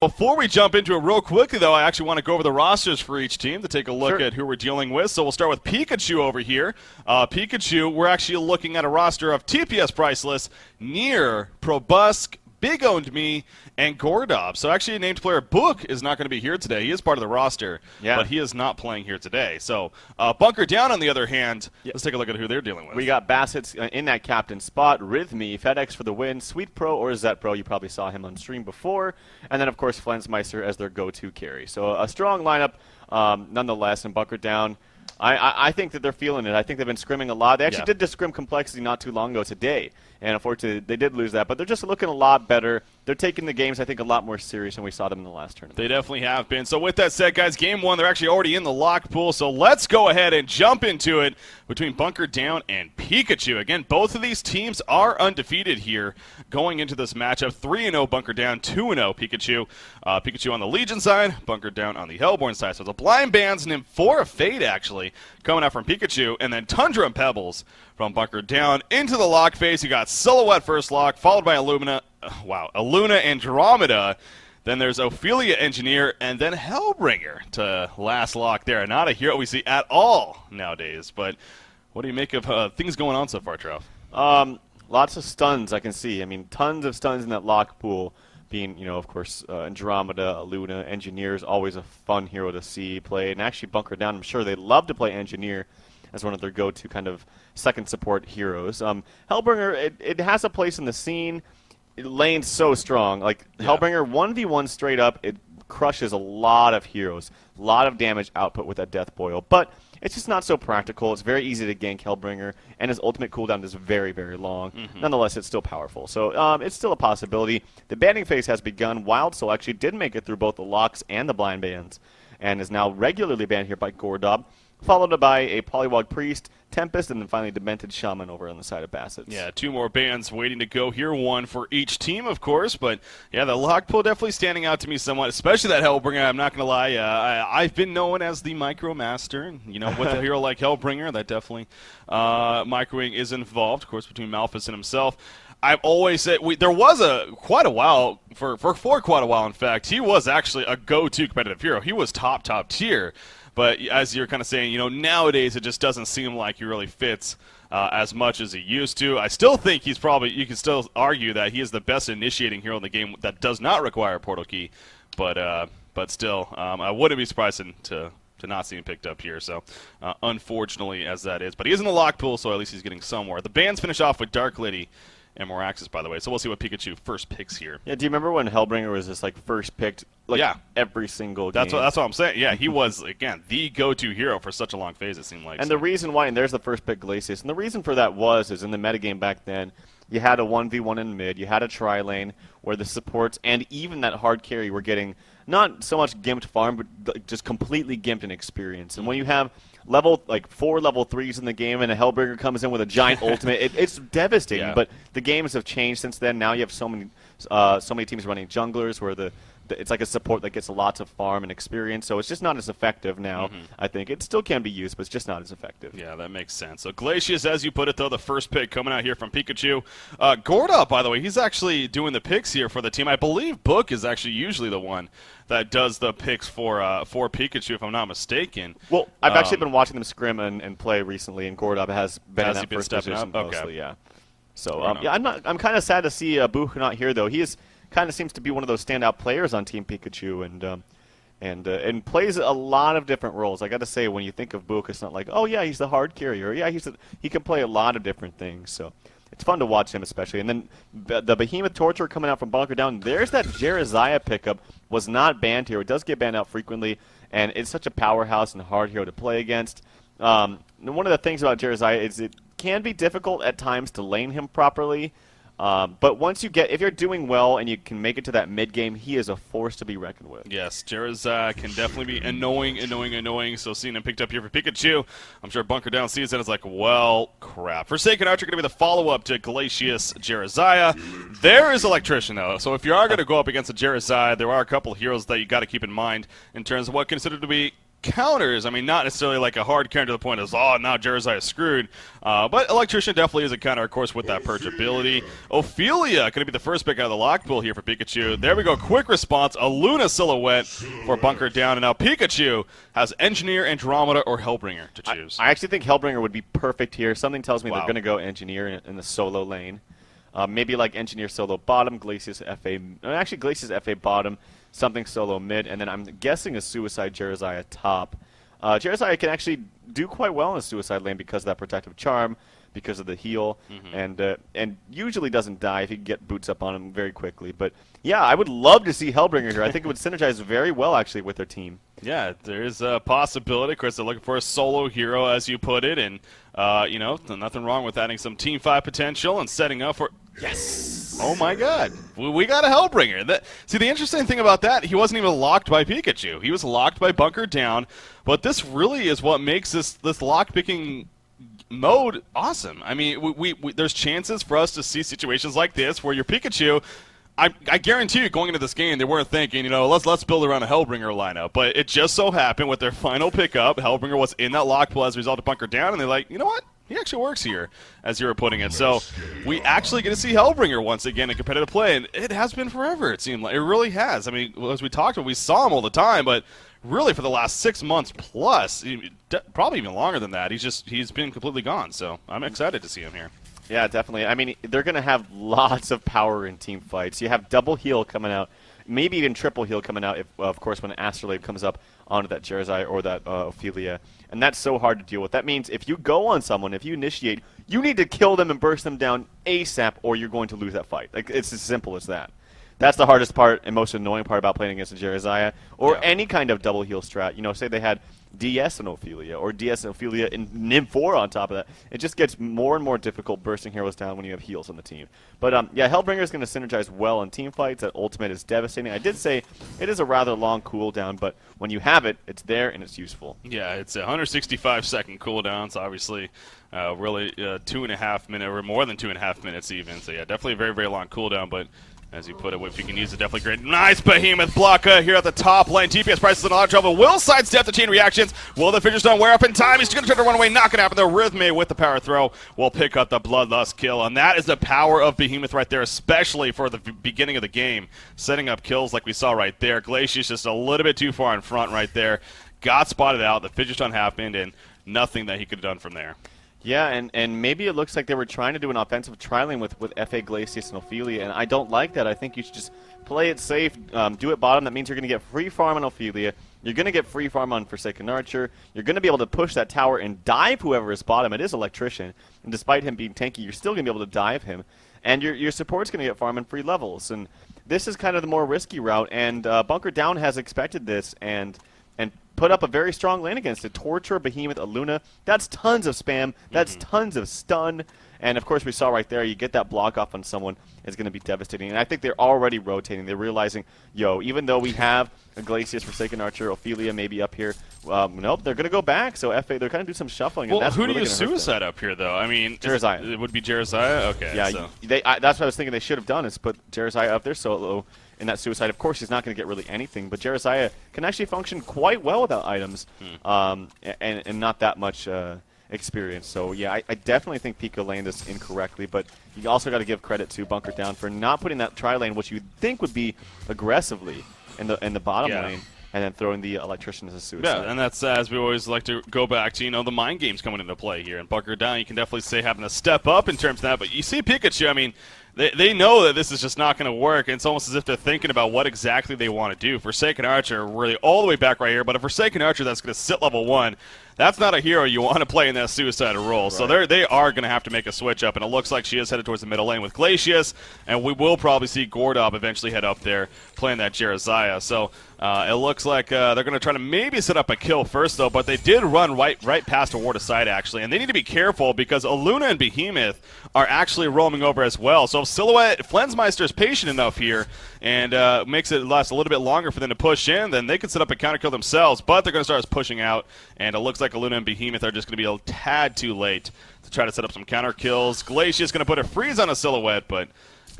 Before we jump into it real quickly, though, I actually want to go over the rosters for each team to take a look Sure. at who we're dealing with. So we'll start with Pikachu over here. Pikachu, we're actually looking at a roster of TPS Priceless, Nier, Probusk, Big Owned Me, and Gordob. So actually, named player Book is not going to be here today. He is part of the roster, but he is not playing here today. So BunkerDown, on the other hand, let's take a look at who they're dealing with. We got Bassett's in that captain spot, Rhythmy, FedEx for the win, Sweet Pro or Zet Pro. You probably saw him on stream before. And then, of course, Flensmeister as their go-to carry. So a strong lineup nonetheless, and BunkerDown. I think that they're feeling it. I think they've been scrimming a lot. They actually did the scrim complexity not too long ago today, and unfortunately they did lose that. But they're just looking a lot better. They're taking the games, I think, a lot more serious than we saw them in the last tournament. They definitely have been. So with that said, guys, game one, they're actually already in the lock pool. So let's go ahead and jump into it between BunkerDown and Pikachu. Again, both of these teams are undefeated here going into this matchup. 3-0 BunkerDown, 2-0 Pikachu. Pikachu on the Legion side, BunkerDown on the Hellborn side. So the Blind Bands and Amphora Fade, actually, coming out from Pikachu. And then Tundra and Pebbles from BunkerDown. Into the lock phase, you got Silhouette first lock, followed by Illumina Andromeda. Then there's Ophelia Engineer, and then Hellbringer to last lock there. Not a hero we see at all nowadays. But what do you make of things going on so far, Trev? Lots of stuns I can see. I mean, tons of stuns in that lock pool. Being, of course, Andromeda, Luna, Engineer is always a fun hero to see play. And actually, BunkerDown, I'm sure they love to play Engineer as one of their go-to kind of second support heroes. Hellbringer, it has a place in the scene. Lane's so strong. Hellbringer 1v1 straight up, it crushes a lot of heroes. A lot of damage output with that Death Boil. But it's just not so practical. It's very easy to gank Hellbringer, and his ultimate cooldown is very, very long. Nonetheless, it's still powerful. So it's still a possibility. The banning phase has begun. Wild Soul actually did make it through both the locks and the blind bans, and is now regularly banned here by Gordob, followed by a Polywog Priest, Tempest, and then finally Demented Shaman over on the side of Bassett's. Yeah, two more bands waiting to go here, one for each team, of course. But, yeah, the lock pool definitely standing out to me somewhat, especially that Hellbringer. I'm not going to lie. I've been known as the Micro Master. And, with a hero like Hellbringer, that definitely microing is involved, of course, between Malphus and himself. I've always said there was quite a while, for quite a while, in fact, he was actually a go-to competitive hero. He was top tier. But as you're kind of saying, nowadays it just doesn't seem like he really fits as much as he used to. I still think you can still argue that he is the best initiating hero in the game that does not require a portal key. But still, I wouldn't be surprised to not see him picked up here. So, unfortunately, as that is. But he is in the lock pool, so at least he's getting somewhere. The bands finish off with Dark Lady and Moraxis, by the way. So we'll see what Pikachu first picks here. Yeah, do you remember when Hellbringer was just first picked every single game? That's what I'm saying. Yeah, he was, again, the go-to hero for such a long phase, it seemed like. And the reason why, and there's the first pick, Glacius, and the reason for that is in the metagame back then, you had a 1v1 in mid, you had a tri-lane where the supports and even that hard carry were getting not so much gimped farm, but just completely gimped in experience. And when you have four level 3s in the game and a Hellbringer comes in with a giant ultimate, it's devastating. Yeah. But the games have changed since then. Now you have so many teams running junglers where it's like a support that gets lots of farm and experience, so it's just not as effective now. I think it still can be used, but it's just not as effective. Yeah, that makes sense. So Glacius, as you put it, though, the first pick coming out here from Pikachu. Gordob, by the way, he's actually doing the picks here for the team. I believe Book is actually usually the one that does the picks for Pikachu, if I'm not mistaken. Well, I've actually been watching them scrim and play recently, and Gordob has been in that first position mostly. Yeah. So I'm kind of sad to see Book not here, though. He is kind of seems to be one of those standout players on Team Pikachu, and plays a lot of different roles. I got to say, when you think of Book, it's not like, oh yeah, he's the hard carrier. Yeah, he can play a lot of different things. So it's fun to watch him, especially. And then the Behemoth Torture coming out from BunkerDown. There's that Jereziah pickup. Was not banned here. It does get banned out frequently, and it's such a powerhouse and hard hero to play against. One of the things about Jereziah is it can be difficult at times to lane him properly. But once if you're doing well and you can make it to that mid game, he is a force to be reckoned with. Yes, Jereziah can definitely be annoying. So seeing him picked up here for Pikachu, I'm sure BunkerDown sees that and is like, well, crap. Forsaken Archer going to be the follow-up to Glacius Jereziah. There is Electrician, though. So if you are going to go up against a Jereziah, there are a couple of heroes that you got to keep in mind in terms of what considered to be counters. I mean, not necessarily like a hard counter to the point of, oh, now Jeremiah is screwed. But Electrician definitely is a counter, of course, with that perch ability. Ophelia going to be the first pick out of the lock pool here for Pikachu. There we go. Quick response. A Luna Silhouette for BunkerDown. And now Pikachu has Engineer, Andromeda, or Hellbringer to choose. I actually think Hellbringer would be perfect here. Something tells me Wow. they're going to go Engineer in the solo lane. Maybe like Engineer solo bottom, Glacius FA. Actually, Glacius FA bottom, something solo mid, and then I'm guessing a Suicide Jeremiah top. Jeremiah can actually do quite well in the Suicide lane because of that Protective Charm, because of the heal, and usually doesn't die if you can get boots up on him very quickly. But yeah, I would love to see Hellbringer here. I think it would synergize very well actually with their team. Yeah, there's a possibility. Of course, they're looking for a solo hero, as you put it, and you know, nothing wrong with adding some Team 5 potential and setting up for. Yes. Oh my God, we got a Hellbringer. See, the interesting thing about that, he wasn't even locked by Pikachu. He was locked by BunkerDown, but this really is what makes this lock picking mode awesome. I mean, there's chances for us to see situations like this where your Pikachu. I guarantee you, going into this game, they weren't thinking, you know, let's build around a Hellbringer lineup. But it just so happened with their final pickup, Hellbringer was in that lock pool as a result of BunkerDown, and they're like, you know what? He actually works here, as you were putting it. So we actually get to see Hellbringer once again in competitive play, and it has been forever, it seemed like. It really has. I mean, as we talked about, we saw him all the time, but really for the last 6 months plus, probably even longer than that, he's been completely gone. So I'm excited to see him here. Yeah, definitely. I mean, they're going to have lots of power in team fights. You have double heal coming out, maybe even triple heal coming out, if, of course, when Astrolabe comes up onto that Jeremiah or that Ophelia. And that's so hard to deal with. That means if you go on someone, if you initiate, you need to kill them and burst them down ASAP, or you're going to lose that fight. Like, it's as simple as that. That's the hardest part and most annoying part about playing against a Jeremiah or any kind of double heal strat. You know, say they had DS and Ophelia or DS and Ophelia and Nim4 on top of that. It just gets more and more difficult bursting heroes down when you have heals on the team. But yeah, Hellbringer is going to synergize well in team fights. That ultimate is devastating. I did say it is a rather long cooldown, but when you have it, it's there and it's useful. Yeah, it's a 165-second cooldown, so obviously really 2.5 minutes or more than 2.5 minutes even. So yeah, definitely a very, very long cooldown, but as you put it, if you can use it, definitely great. Nice Behemoth blocker here at the top lane. TPS Price is in a lot of trouble. Will sidestep the chain reactions. Will the Fidget Stone wear up in time? He's going to try to run away. Not going to happen. The Rhythme with the power throw will pick up the Bloodlust kill. And that is the power of Behemoth right there, especially for the beginning of the game. Setting up kills like we saw right there. Glacius just a little bit too far in front right there. Got spotted out. The Fidget Stone happened, and nothing that he could have done from there. Yeah, and maybe it looks like they were trying to do an offensive trialing with FA Glacius and Ophelia, and I don't like that. I think you should just play it safe, do it bottom. That means you're going to get free farm on Ophelia. You're going to get free farm on Forsaken Archer. You're going to be able to push that tower and dive whoever is bottom. It is Electrician, and despite him being tanky, you're still going to be able to dive him. And your support's going to get farm and free levels. And this is kind of the more risky route, and BunkerDown has expected this and put up a very strong lane against it. Torture, Behemoth, a Luna. That's tons of spam. That's tons of stun. And, of course, we saw right there, you get that block off on someone, it's going to be devastating. And I think they're already rotating. They're realizing, yo, even though we have a Glacius, Forsaken Archer, Ophelia maybe up here, nope, they're going to go back. So FA, they're kind of do some shuffling. Well, and that's who really do you gonna hurt them. suicide up here, though? I mean, Jeremiah. It would be Jeremiah? Okay. Yeah, so. That's what I was thinking they should have done, is put Jeremiah up there solo in that suicide. Of course, he's not going to get really anything, but Jeremiah can actually function quite well without items and not that much experience. So, yeah, I definitely think Pika laned this incorrectly, but you also got to give credit to BunkerDown for not putting that tri-lane, which you'd think would be aggressively in the bottom lane, and then throwing the Electrician as a suicide. Yeah, and that's as we always like to go back to, you know, the mind games coming into play here. And BunkerDown, you can definitely say having to step up in terms of that. But you see Pikachu, I mean, they know that this is just not going to work. And it's almost as if they're thinking about what exactly they want to do. Forsaken Archer, really all the way back right here. But a Forsaken Archer that's going to sit level 1, that's not a hero you want to play in that suicidal role. Right. So they are going to have to make a switch up. And it looks like she is headed towards the middle lane with Glacius. And we will probably see Gordob eventually head up there playing that Jeremiah. So it looks like they're going to try to maybe set up a kill first, though. But they did run right past a ward aside, actually. And they need to be careful because Aluna and Behemoth are actually roaming over as well. So if Silhouette, Flensmeister is patient enough here and makes it last a little bit longer for them to push in, then they can set up a counter kill themselves. But they're going to start pushing out. And it looks like Aluna and Behemoth are just going to be a tad too late to try to set up some counter kills. Glacius is going to put a freeze on a Silhouette, but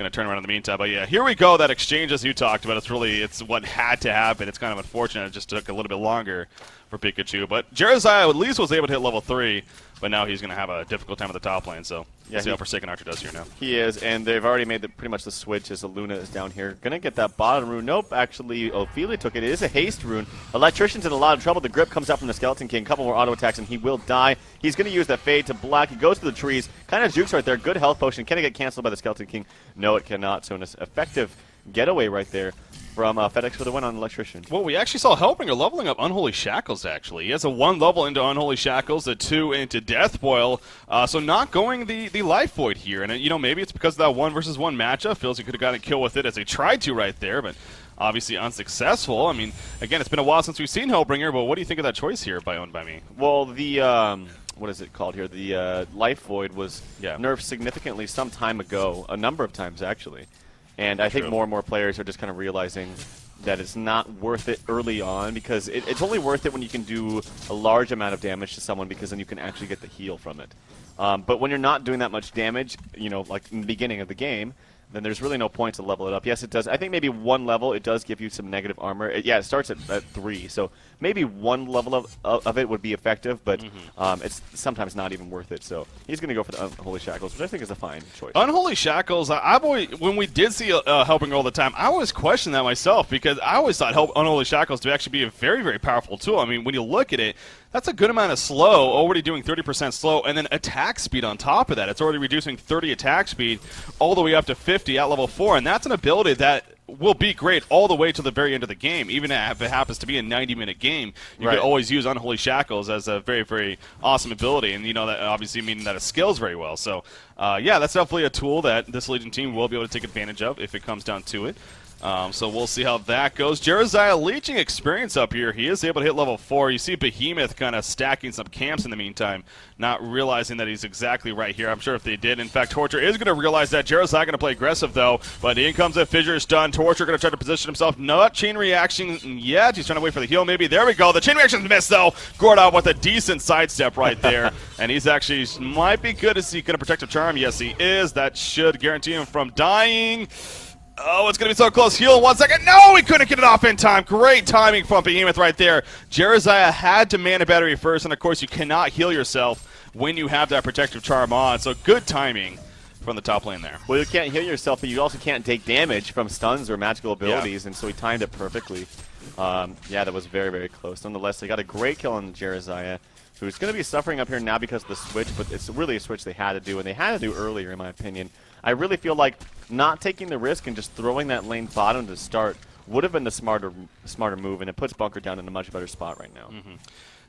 going to turn around in the meantime. But yeah, here we go. That exchange, as you talked about, it's what had to happen. It's kind of unfortunate. It just took a little bit longer for Pikachu. But Jeremiah at least was able to hit level 3, but now he's going to have a difficult time at the top lane. So we'll see how Forsaken Archer does here now. He is, and they've already made pretty much the switch as Luna is down here. Going to get that bottom rune. Nope, actually, Ophelia took it. It is a haste rune. Electrician's in a lot of trouble. The grip comes out from the Skeleton King. A couple more auto attacks, and he will die. He's going to use that fade to black. He goes to the trees. Kind of jukes right there. Good health potion. Can it get canceled by the Skeleton King? No, it cannot. So an effective getaway right there from FedEx for the win on Electrician. Well, we actually saw Hellbringer leveling up Unholy Shackles, actually. He has a 1 level into Unholy Shackles, a 2 into Death Boil, so not going the Life Void here. And, maybe it's because of that 1 versus 1 matchup. Feels he could have gotten a kill with it as he tried to right there, but obviously unsuccessful. I mean, again, it's been a while since we've seen Hellbringer, but what do you think of that choice here by Owned By Me? Well, the what is it called here? The Life Void was nerfed significantly some time ago, a number of times actually. And I think more and more players are just kind of realizing that it's not worth it early on, because it's only worth it when you can do a large amount of damage to someone, because then you can actually get the heal from it. But when you're not doing that much damage, like in the beginning of the game, then there's really no point to level it up. Yes, it does. I think maybe 1 level, it does give you some negative armor. It starts at 3, so maybe 1 level of it would be effective, but it's sometimes not even worth it. So he's going to go for the Unholy Shackles, which I think is a fine choice. Unholy Shackles, when we did see Hellbringer all the time, I always questioned that myself, because I always thought Unholy Shackles to actually be a very, very powerful tool. I mean, when you look at it, that's a good amount of slow, already doing 30% slow, and then attack speed on top of that. It's already reducing 30 attack speed all the way up to 50 at level 4, and that's an ability that will be great all the way to the very end of the game. Even if it happens to be a 90-minute game, you can always use Unholy Shackles as a very, very awesome ability, and that obviously meaning that it scales very well. So, yeah, that's definitely a tool that this Legion team will be able to take advantage of if it comes down to it. So we'll see how that goes. Jeremiah leeching experience up here. He is able to hit level 4. You see Behemoth kind of stacking some camps in the meantime, not realizing that he's exactly right here. I'm sure if they did. In fact, Torture is going to realize that. Jeremiah going to play aggressive, though. But in comes a Fissure Stun. Torture going to try to position himself. Not chain reaction yet. He's trying to wait for the heal, maybe. There we go. The chain reaction's missed, though. Gordon with a decent sidestep right there. And he's actually might be good. Is he going to Protective Charm? Yes, he is. That should guarantee him from dying. Oh, it's going to be so close. Heal in 1 second. No, he couldn't get it off in time. Great timing from Behemoth right there. Jeremiah had to man a battery first, and of course you cannot heal yourself when you have that Protective Charm on. So good timing from the top lane there. Well, you can't heal yourself, but you also can't take damage from stuns or magical abilities, and so he timed it perfectly. Yeah, that was very, very close. Nonetheless, they got a great kill on Jeremiah, who's going to be suffering up here now because of the switch, but it's really a switch they had to do, and they had to do earlier, in my opinion. I really feel like not taking the risk and just throwing that lane bottom to start would have been the smarter move, and it puts BunkerDown in a much better spot right now.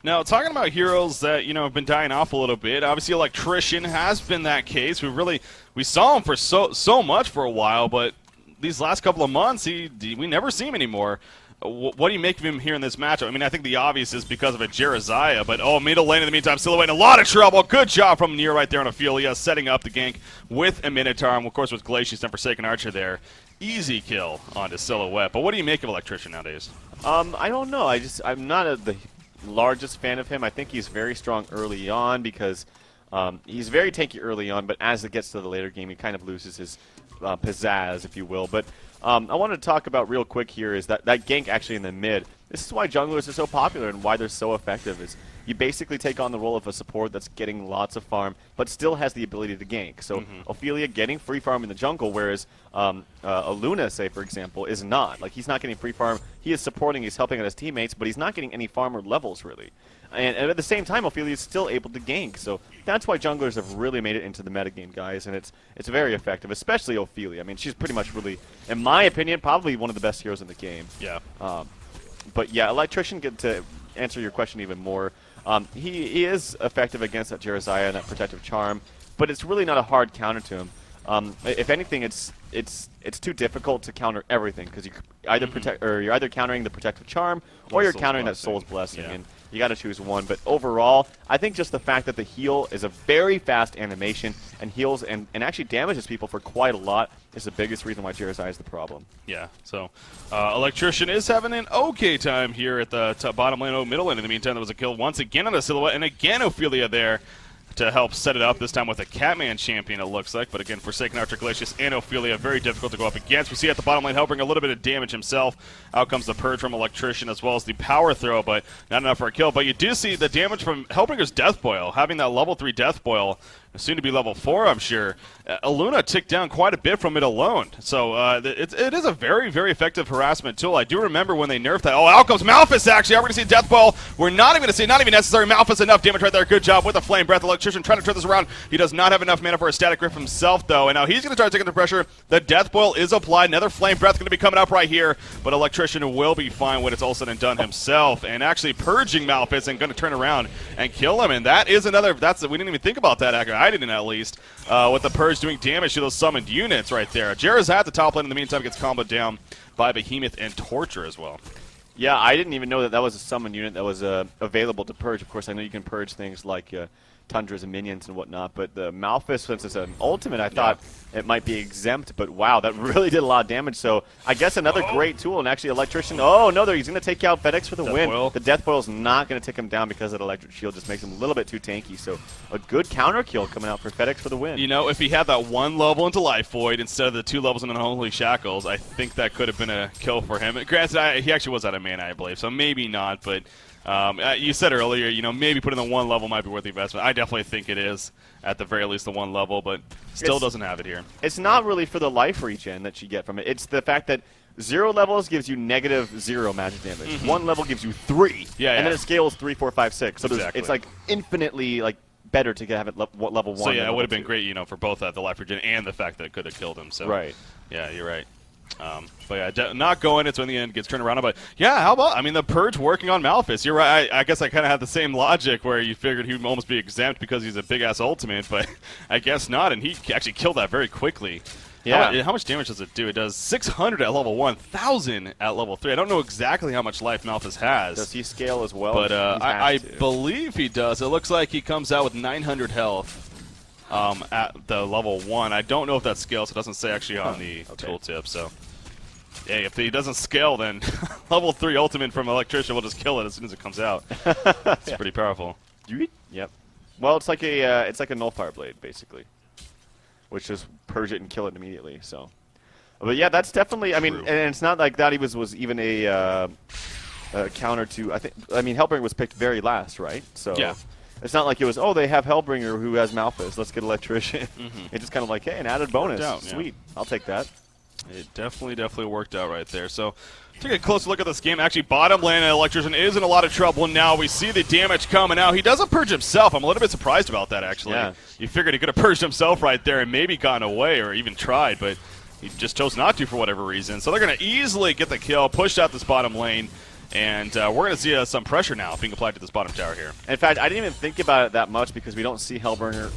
Now, talking about heroes that have been dying off a little bit, obviously Electrician has been that case. We saw him for so much for a while, but these last couple of months, we never see him anymore. What do you make of him here in this matchup? I mean, I think the obvious is because of a Jeremiah, but middle lane in the meantime, Silhouette in a lot of trouble. Good job from Nier right there on Ophelia, setting up the gank with a Minotaur, and of course with Glacius and Forsaken Archer there. Easy kill onto Silhouette. But what do you make of Electrician nowadays? I don't know. I'm not the largest fan of him. I think he's very strong early on because he's very tanky early on, but as it gets to the later game, he kind of loses his pizzazz, if you will. But I want to talk about real quick here is that gank actually in the mid. This is why junglers are so popular and why they're so effective is you basically take on the role of a support that's getting lots of farm, but still has the ability to gank. So Ophelia getting free farm in the jungle, whereas a Luna, say, for example, is not. Like, he's not getting free farm. He is supporting, he's helping out his teammates, but he's not getting any farmer levels, really. And at the same time, Ophelia is still able to gank. So that's why junglers have really made it into the metagame, guys, and it's very effective, especially Ophelia. I mean, she's pretty much really, in my opinion, probably one of the best heroes in the game. Yeah. But yeah, Electrician, to answer your question even more, he is effective against that Jeremiah and that Protective Charm, but it's really not a hard counter to him. If anything, it's too difficult to counter everything because you you're either countering the Protective Charm or you're countering that Soul's Blessing, and you got to choose one. But overall, I think just the fact that the heal is a very fast animation and heals and actually damages people for quite a lot is the biggest reason why Jeremiah is the problem. Yeah, so Electrician is having an okay time here at the bottom lane, middle lane. In the meantime, there was a kill once again on the Silhouette, and again Ophelia there. to help set it up, this time with a Catman champion, it looks like. But again, Forsaken Archer, Glacius, and Ophelia, very difficult to go up against. We see at the bottom lane, Hellbringer a little bit of damage himself. Out comes the Purge from Electrician, as well as the Power Throw, but not enough for a kill. But you do see the damage from Hellbringer's Death Boil, having that level 3 Death Boil, soon to be level 4, I'm sure. Luna ticked down quite a bit from it alone. So it is a very, very effective harassment tool. I do remember when they nerfed that. Oh, out comes Malphus, actually. We're going to see Death Boil. We're not even going to see, not even necessary. Malphus, enough damage right there. Good job with the Flame Breath. Electrician trying to turn this around. He does not have enough mana for a Static Grip himself, though. And now he's going to start taking the pressure. The Death Boil is applied. Another Flame Breath going to be coming up right here. But Electrician will be fine when it's all said and done himself. And actually purging Malphus and going to turn around and kill him. And that is another, we didn't even think about that. I didn't at least. With the Purge doing damage to those summoned units right there. Jera's at the top lane in the meantime, gets comboed down by Behemoth and Torture as well. Yeah, I didn't even know that was a summon unit that was available to purge. Of course, I know you can purge things like Tundras and minions and whatnot, but the Malphus, since it's an ultimate, I thought it might be exempt, but wow, that really did a lot of damage. So I guess another great tool, and actually Electrician, oh no, he's going to take out FedEx for the win. The Death Boil's not going to take him down because that Electric Shield just makes him a little bit too tanky. So a good counter kill coming out for FedEx for the win. You know, if he had that 1 level into Life Void instead of the 2 levels in Unholy Shackles, I think that could have been a kill for him. Granted, he actually was out of mana, I believe, so maybe not, but you said earlier, you know, maybe putting the 1 level might be worth the investment. I definitely think it is, at the very least, the 1 level, but still doesn't have it here. It's not really for the life regen that you get from it. It's the fact that 0 levels gives you -0 magic damage. 1 level gives you 3. And then it scales 3, 4, 5, 6. So it's like infinitely better to have it level 1. So yeah, it would have been great, you know, for both the life regen and the fact that it could have killed him. So right. Yeah, you're right. But yeah, not going it, so in the end gets turned around. But yeah, how about, I mean, the Purge working on Malphus. You're right. I guess I kind of had the same logic where you figured he would almost be exempt because he's a big-ass ultimate, but I guess not, and he actually killed that very quickly. Yeah. How much damage does it do? It does 600 at level 1, 1,000 at level 3. I don't know exactly how much life Malphus has. Does he scale as well? But I believe he does. It looks like he comes out with 900 health. At the level 1. I don't know if that scales. It doesn't say actually on the tooltip. So, hey, if he doesn't scale, then level 3 ultimate from Electrician will just kill it as soon as it comes out. It's pretty powerful. Yep. Well, it's like a Nullfire Blade basically, which just purge it and kill it immediately. So, but yeah, that's definitely. I mean, and it's not like that. He was even a counter to. I mean, Hellbringer was picked very last, right? So yeah. It's not like it was, oh, they have Hellbringer who has Malphus. Let's get Electrician. It's just kind of like, hey, an added bonus. Sweet. I'll take that. It definitely worked out right there. So take a closer look at this game. Actually, bottom lane Electrician is in a lot of trouble now. We see the damage coming out. He doesn't purge himself. I'm a little bit surprised about that, actually. Yeah. You figured he could have purged himself right there and maybe gotten away or even tried, but he just chose not to for whatever reason. So they're going to easily get the kill, push out this bottom lane. And we're going to see some pressure now being applied to this bottom tower here. In fact, I didn't even think about it that much because we don't see Hellbringer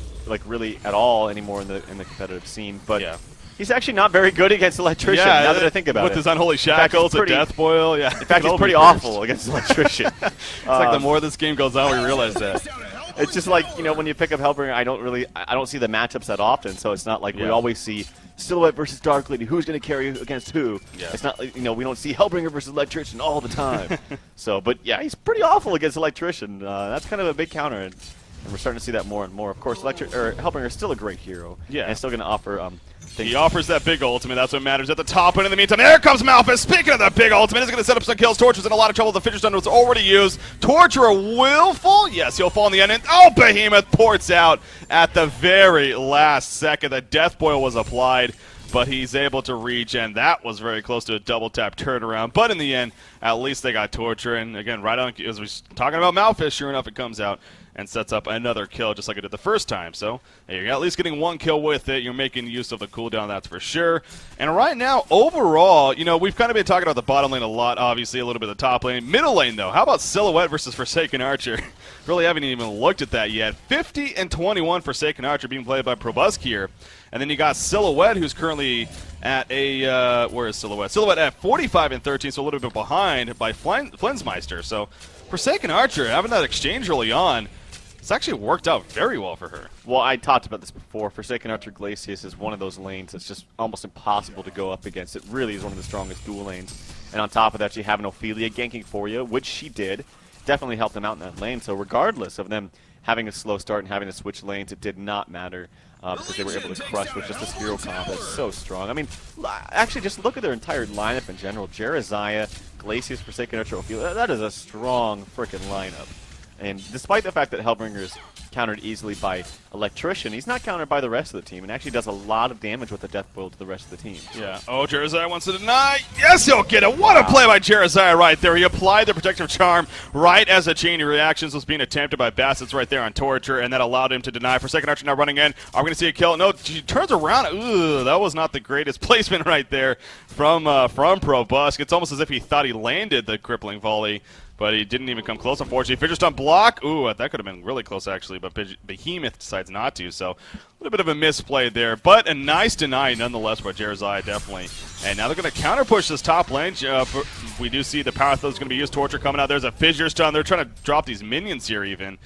really at all anymore in the competitive scene. But he's actually not very good against Electrician. Now that I think about it, with his Unholy Shackles, a Death Boil. Yeah, in fact, he's pretty awful against Electrician. It's like the more this game goes on, we realize that. It's just like, you know, when you pick up Hellbringer, I don't see the matchups that often. So it's not like we always see Silhouette versus Dark Lady. Who's going to carry against who? Yeah. It's not like, you know, we don't see Hellbringer versus Electrician all the time. So, but yeah, he's pretty awful against Electrician. That's kind of a big counter, and we're starting to see that more and more. Of course, Hellbringer is still a great hero. Yeah, and still going to offer. He offers that big ultimate. That's what matters at the top. And in the meantime, there comes Malphus. Speaking of that big ultimate, he's going to set up some kills. Torture's in a lot of trouble. The Fisher Stun was already used. Torture will fall. Yes, he'll fall in the end. And Behemoth ports out at the very last second. The Death Boil was applied, but he's able to regen. That was very close to a double tap turnaround. But in the end, at least they got Torture. And again, right on, as we were talking about Malphus, sure enough, it comes out and sets up another kill just like it did the first time. So you're at least getting 1 kill with it. You're making use of the cooldown, that's for sure. And right now, overall, you know, we've kind of been talking about the bottom lane a lot, obviously, a little bit of the top lane. Middle lane, though, how about Silhouette versus Forsaken Archer? Really haven't even looked at that yet. 50 and 21 Forsaken Archer being played by Probusk here. And then you got Silhouette, who's currently at a, where is Silhouette? Silhouette at 45 and 13, so a little bit behind by Flensmeister. So Forsaken Archer, having that exchange early on, it's actually worked out very well for her. Well, I talked about this before. Forsaken Archer Glacius is one of those lanes that's just almost impossible to go up against. It really is one of the strongest dual lanes. And on top of that, you have an Ophelia ganking for you, which she did. Definitely helped them out in that lane. So regardless of them having a slow start and having to switch lanes, it did not matter because they were able to crush with just this hero comp that's so strong. I mean, actually, just look at their entire lineup in general. Jerizaya, Glacius, Forsaken Ultra Ophelia, that is a strong freaking lineup. And despite the fact that Hellbringer's countered easily by Electrician, he's not countered by the rest of the team and actually does a lot of damage with the Death Blow to the rest of the team. Yeah. Oh, Jerizaya wants to deny. Yes, he'll get it. What a play by Jerizaya right there. He applied the Protective Charm right as a chain of reactions was being attempted by Bassett's right there on Torture, and that allowed him to deny. Forsaken Archer now running in. Are we going to see a kill? No, she turns around. Ooh, that was not the greatest placement right there from Probusk. It's almost as if he thought he landed the crippling volley, but he didn't even come close, unfortunately. Fidget Stun block. Ooh, that could have been really close, actually, but Behemoth decides not to, so a little bit of a misplay there. But a nice deny, nonetheless, by Jerizaya, definitely. And now they're going to counter-push this top lane. We do see the Power Throw is going to be used. Torture coming out. There's a Fissure Stun. They're trying to drop these minions here, even.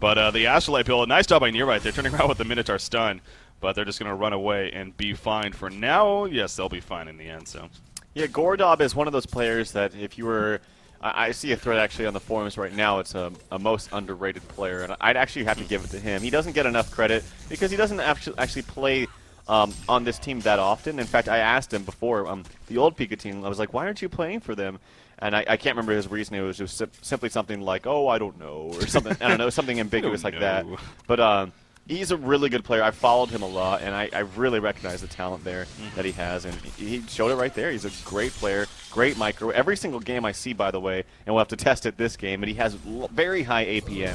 But the Astrolight Pill, nice job by Near right there, turning around with the Minotaur stun. But they're just going to run away and be fine for now. Yes, they'll be fine in the end, so. Yeah, Gordob is one of those players that if you were... I see a thread actually on the forums right now. It's a most underrated player, and I'd actually have to give it to him. He doesn't get enough credit because he doesn't actually play on this team that often. In fact, I asked him before, the old Pika team, I was like, why aren't you playing for them? And I can't remember his reason. It was just simply something like, oh, I don't know, or something. I don't know, something ambiguous like that. But he's a really good player. I've followed him a lot, and I really recognize the talent there that he has. And he showed it right there. He's a great player, great micro. Every single game I see, by the way, and we'll have to test it this game, and he has very high APM.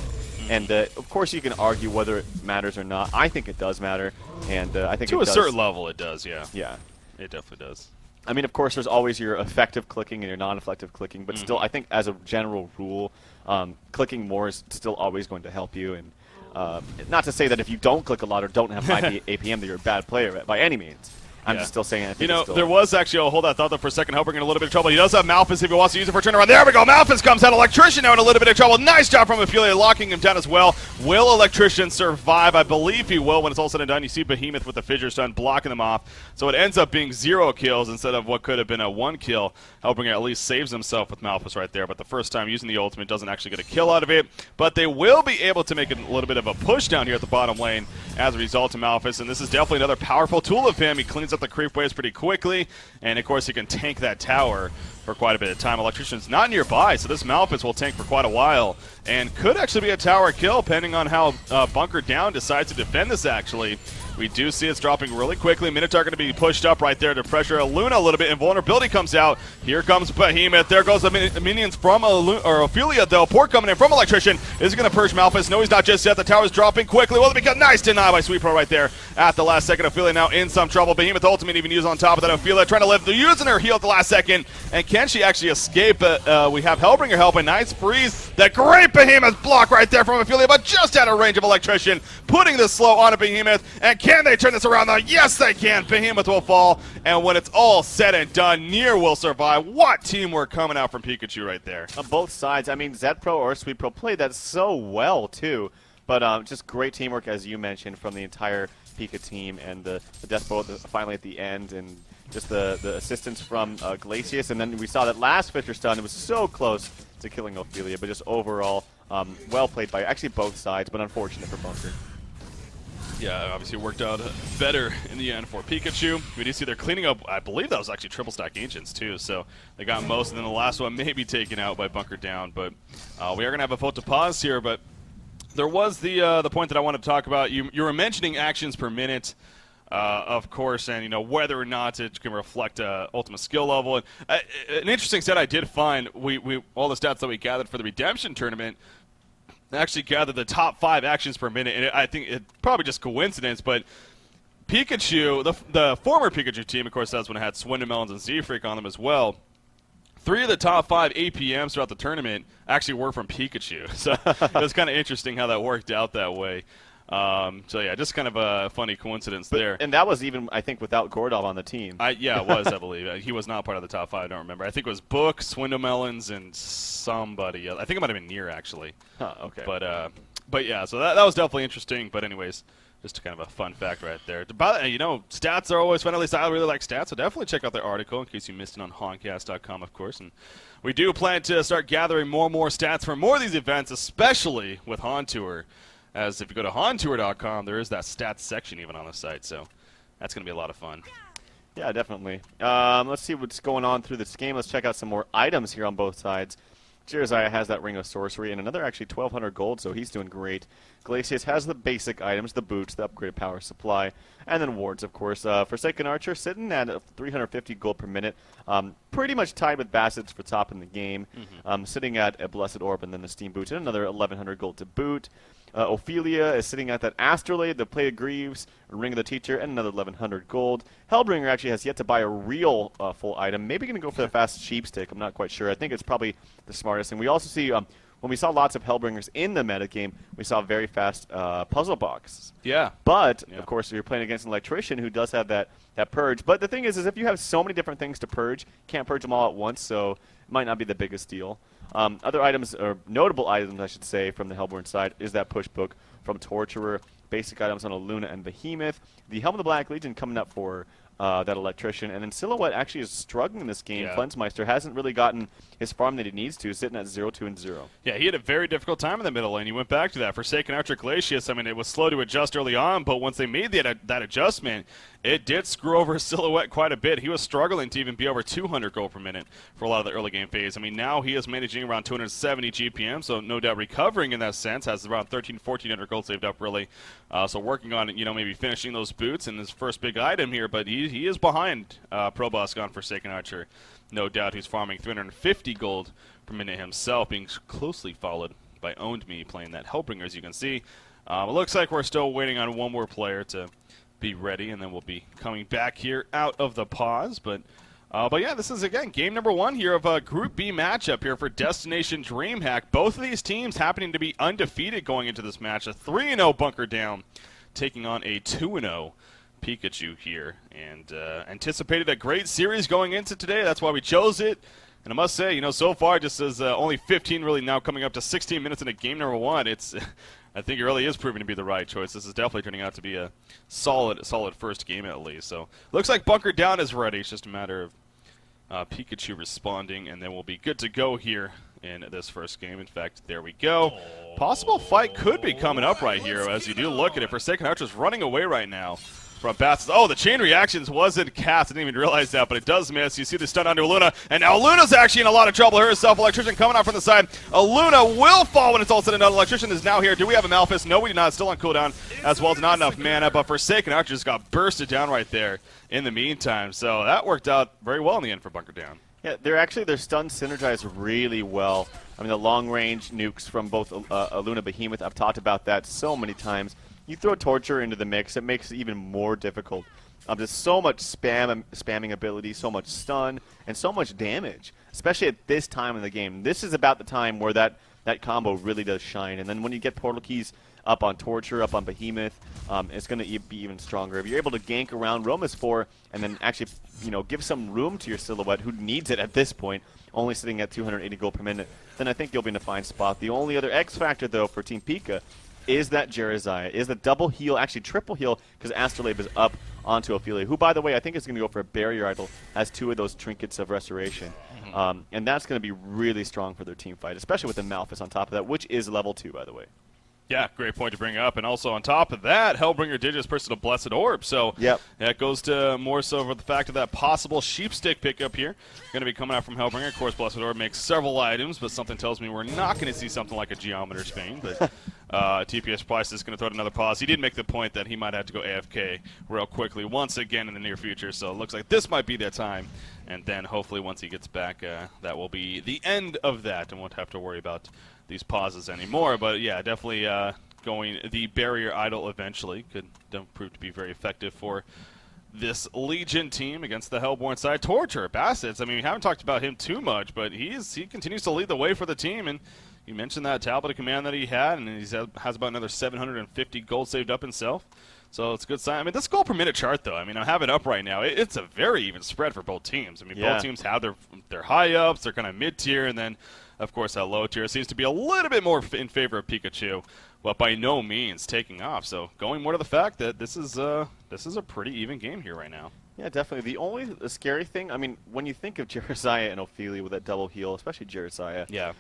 And, of course, you can argue whether it matters or not. I think it does matter, and I think to a certain level it does, yeah. Yeah. It definitely does. I mean, of course, there's always your effective clicking and your non-effective clicking, but still, I think as a general rule, clicking more is still always going to help you. And not to say that if you don't click a lot or don't have high APM that you're a bad player by any means. I'm just still saying I think there was actually, hold that thought there for a second, Hellbringer in a little bit of trouble. He does have Malphus if he wants to use it for a turnaround. There we go, Malphus comes out. Electrician now in a little bit of trouble. Nice job from Ophelia, locking him down as well. Will Electrician survive? I believe he will when it's all said and done. You see Behemoth with the Fissure Stun blocking them off. So it ends up being 0 kills instead of what could have been a 1 kill. Hellbringer at least saves himself with Malphus right there, but the first time using the ultimate doesn't actually get a kill out of it. But they will be able to make a little bit of a push down here at the bottom lane as a result of Malphus, and this is definitely another powerful tool of him. He cleans up the creep waves pretty quickly, and of course he can tank that tower for quite a bit of time. Electrician's not nearby, so this Malphus will tank for quite a while, and could actually be a tower kill depending on how BunkerDown decides to defend this actually. We do see it's dropping really quickly. Minotaur going to be pushed up right there to pressure Luna a little bit. Invulnerability comes out. Here comes Behemoth. There goes the minions from Ophelia, though. Port coming in from Electrician. Is going to purge Malphus. No, he's not just yet. The tower's dropping quickly. Well, it becomes nice deny by Sweet Pro right there at the last second. Ophelia now in some trouble. Behemoth ultimate even used on top of that. Ophelia trying to live. They're using her heal at the last second. And can she actually escape? We have Hellbringer helping. Nice freeze. That great Behemoth block right there from Ophelia, but just out of range of Electrician. Putting the slow on a Behemoth. And can they turn this around now? Yes, they can. Behemoth will fall. And when it's all said and done, Nier will survive. What teamwork coming out from Pikachu right there. On both sides. I mean, Zed-Pro or Sweet Pro played that so well, too. But just great teamwork, as you mentioned, from the entire Pika team. And the Death Blow finally at the end. And just the assistance from Glacius. And then we saw that last Fissure Stun. It was so close to killing Ophelia. But just overall, well played by actually both sides. But unfortunate for Bunker. Yeah, obviously it worked out better in the end for Pikachu. We do see they're cleaning up, I believe that was actually triple stack Ancients too, so they got most, and then the last one may be taken out by BunkerDown, but we are going to have a vote to pause here, but there was the point that I wanted to talk about. You were mentioning actions per minute, of course, and you know whether or not it can reflect ultimate skill level. And, an interesting stat I did find, we all the stats that we gathered for the Redemption tournament, actually gathered the top 5 actions per minute, and I think it's probably just coincidence, but Pikachu, the former Pikachu team, of course, that's when it had Swindelmelons and Z-Freak on them as well. 3 of the top 5 APMs throughout the tournament actually were from Pikachu, so it was kind of interesting how that worked out that way. So yeah, just kind of a funny coincidence there. And that was even, I think, without Gordob on the team. Yeah, it was, I believe. He was not part of the top 5, I don't remember. I think it was Book, Swindelmelons, and somebody else. I think it might have been Nier, actually. Huh, okay. But yeah, so that was definitely interesting. But anyways, just kind of a fun fact right there. You know, stats are always fun. At least I really like stats, so definitely check out their article in case you missed it on honcast.com, of course. And we do plan to start gathering more and more stats for more of these events, especially with Hon Tour. as if you go to HonTour.com, there is that stats section even on the site, so that's going to be a lot of fun. Yeah, definitely. Let's see what's going on through this game. Let's check out some more items here on both sides. Jeremiah has that Ring of Sorcery and another actually 1,200 gold, so he's doing great. Glacius has the basic items, the boots, the upgraded power supply, and then wards, of course. Forsaken Archer sitting at 350 gold per minute, pretty much tied with Bassett's for top in the game, sitting at a Blessed Orb and then the Steam Boot, and another 1,100 gold to boot. Ophelia is sitting at that Astrolabe, the Plate of Greaves, Ring of the Teacher, and another 1,100 gold. Hellbringer actually has yet to buy a real full item. Maybe going to go for the fast sheep stick. I'm not quite sure. I think it's probably the smartest. And we also see, when we saw lots of Hellbringers in the metagame, we saw very fast puzzle boxes. Yeah. But, of course, you're playing against an Electrician who does have that purge. But the thing is if you have so many different things to purge, you can't purge them all at once, so it might not be the biggest deal. Other items, or notable items, I should say, from the Hellborn side is that push book from Torturer, basic items on Luna and Behemoth, the Helm of the Black Legion coming up for that Electrician, and then Silhouette actually is struggling in this game. Yeah. Flensmeister hasn't really gotten his farm that he needs to, sitting at 0-2 and 0. Yeah, he had a very difficult time in the middle lane. You went back to that. Forsaken Archer Glacius, I mean, it was slow to adjust early on, but once they made that adjustment, it did screw over Silhouette quite a bit. He was struggling to even be over 200 gold per minute for a lot of the early game phase. I mean, now he is managing around 270 GPM, so no doubt recovering in that sense. Has around 1,400 gold saved up, really. So working on, maybe finishing those boots and his first big item here, but he is behind Pro Boss on Forsaken Archer. No doubt he's farming 350 gold per minute himself, being closely followed by Owned Me playing that Hellbringer, as you can see. It looks like we're still waiting on one more player to be ready, and then we'll be coming back here out of the pause. But yeah, this is, again, game number 1 here of a Group B matchup here for Destination DreamHack. Both of these teams happening to be undefeated going into this match. A 3-0 BunkerDown taking on a 2-0 Pikachu here, and anticipated a great series going into today. That's why we chose it. And I must say, so far, just as only 15 really now coming up to 16 minutes into game number 1, it's I think it really is proving to be the right choice. This is definitely turning out to be a solid first game at least. So looks like BunkerDown is ready. It's just a matter of Pikachu responding, and then we'll be good to go here in this first game. In fact, there we go. Possible fight could be coming up right here as you do look at it. Forsaken Archer's running away right now from Bats. Oh, the chain reactions wasn't cast. I didn't even realize that, but it does miss. You see the stun onto Luna, and now Luna's actually in a lot of trouble herself. Electrician coming out from the side. Luna will fall when it's all said and done. Electrician is now here. Do we have a Malphus? No, we do not. Still on cooldown, as well as not enough mana, but Forsaken Archer just got bursted down right there in the meantime. So that worked out very well in the end for BunkerDown. Yeah, their stuns synergize really well. I mean, the long-range nukes from both Luna Behemoth, I've talked about that so many times. You throw Torture into the mix, it makes it even more difficult. There's so much spamming ability, so much stun, and so much damage, especially at this time in the game. This is about the time where that combo really does shine. And then when you get Portal Keys up on Torture, up on Behemoth, it's going to be even stronger. If you're able to gank around Roma's 4 and then actually give some room to your Silhouette, who needs it at this point, only sitting at 280 gold per minute, then I think you'll be in a fine spot. The only other X factor, though, for Team Pika is that Jeremiah, is the double heal, actually triple heal, because Astrolabe is up onto Ophelia, who, by the way, I think is going to go for a Barrier Idol, has 2 of those Trinkets of Restoration. And that's going to be really strong for their team fight, especially with the Malphus on top of that, which is level 2, by the way. Yeah, great point to bring up. And also on top of that, Hellbringer did just personal Blessed Orb. So that goes to more so for the fact of that possible sheep stick pickup here. Going to be coming out from Hellbringer. Of course, Blessed Orb makes several items, but something tells me we're not going to see something like a Geometer Spain. But TPS Price is going to throw out another pause. He did make the point that he might have to go AFK real quickly once again in the near future. So it looks like this might be their time. And then hopefully once he gets back, that will be the end of that and won't have to worry about these pauses anymore. But yeah, definitely going the Barrier Idol eventually could prove to be very effective for this Legion team against the Hellborn side. Torture, Bassett's, I mean, we haven't talked about him too much, but he continues to lead the way for the team. And you mentioned that tablet of command that he had, and he has about another 750 gold saved up himself. So it's a good sign. I mean, this goal per minute chart, though, I mean, I have it up right now. It's a very even spread for both teams. I mean, both teams have their high ups, their kind of mid tier, and then, of course, that low tier seems to be a little bit more in favor of Pikachu, but by no means taking off. So going more to the fact that this is a pretty even game here right now. Yeah, definitely. The scary thing, I mean, when you think of Jeremiah and Ophelia with that double heal, especially Jeremiah, Yeah.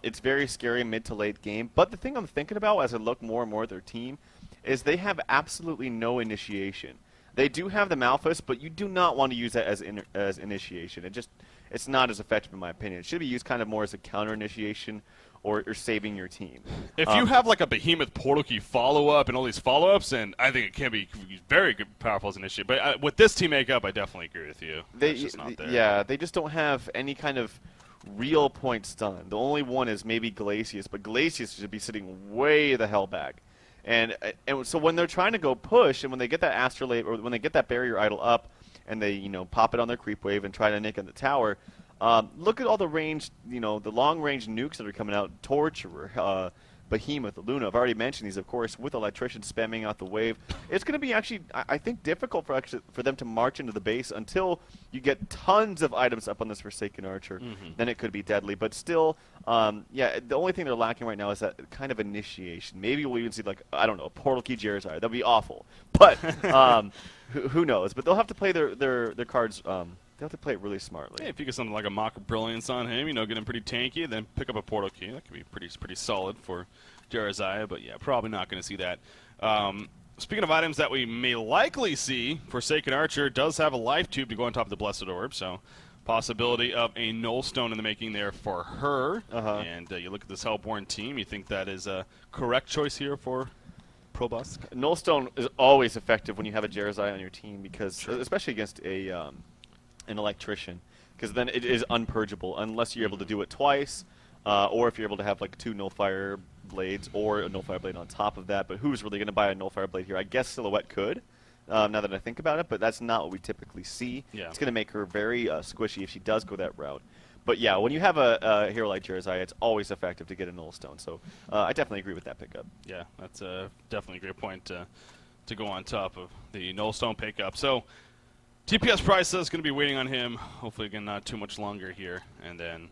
it's very scary mid to late game. But the thing I'm thinking about as I look more and more at their team is they have absolutely no initiation. They do have the Malphus, but you do not want to use that as initiation. It's not as effective in my opinion. It should be used kind of more as a counter initiation or saving your team. If you have like a behemoth portal key follow-up and all these follow-ups, and I think it can be very good, powerful as initiate. But with this team makeup, I definitely agree with you. It's just not there. Yeah, they just don't have any kind of real point stun. The only one is maybe Glacius, but Glacius should be sitting way the hell back. And so when they're trying to go push, and when they get that astrolabe, or when they get that barrier idol up, and they pop it on their creep wave and try to nick in the tower, look at all the range, the long range nukes that are coming out. Torturer, Behemoth, Luna. I've already mentioned these, of course, with Electrician spamming out the wave. It's going to be actually, I think, difficult for them to march into the base until you get tons of items up on this Forsaken Archer. Then it could be deadly. But still, yeah, the only thing they're lacking right now is that kind of initiation. Maybe we'll even see, like, I don't know, a Portal Key Jeremiah. That'd be awful. But who knows? But they'll have to play their cards. They have to play it really smartly. Yeah, if you get something like a Mock of Brilliance on him, get him pretty tanky, then pick up a Portal Key. That could be pretty solid for Jeremiah, but yeah, probably not going to see that. Speaking of items that we may likely see, Forsaken Archer does have a Life Tube to go on top of the Blessed Orb, so possibility of a Null Stone in the making there for her. And you look at this Hellborn team, you think that is a correct choice here for Probusk? Null Stone is always effective when you have a Jeremiah on your team, because especially against an Electrician, because then it is unpurgeable unless you're able to do it twice, or if you're able to have like 2 Nullfire Blades or a Nullfire Blade on top of that. But who's really going to buy a Nullfire Blade here? I guess Silhouette could, now that I think about it, but that's not what we typically see. Yeah. It's going to make her very squishy if she does go that route. But yeah, when you have a hero like Jeremiah, it's always effective to get a Null Stone. So I definitely agree with that pickup. Yeah, that's definitely a great point to go on top of the Null Stone pickup. So TPS Price is going to be waiting on him. Hopefully, again, not too much longer here, and then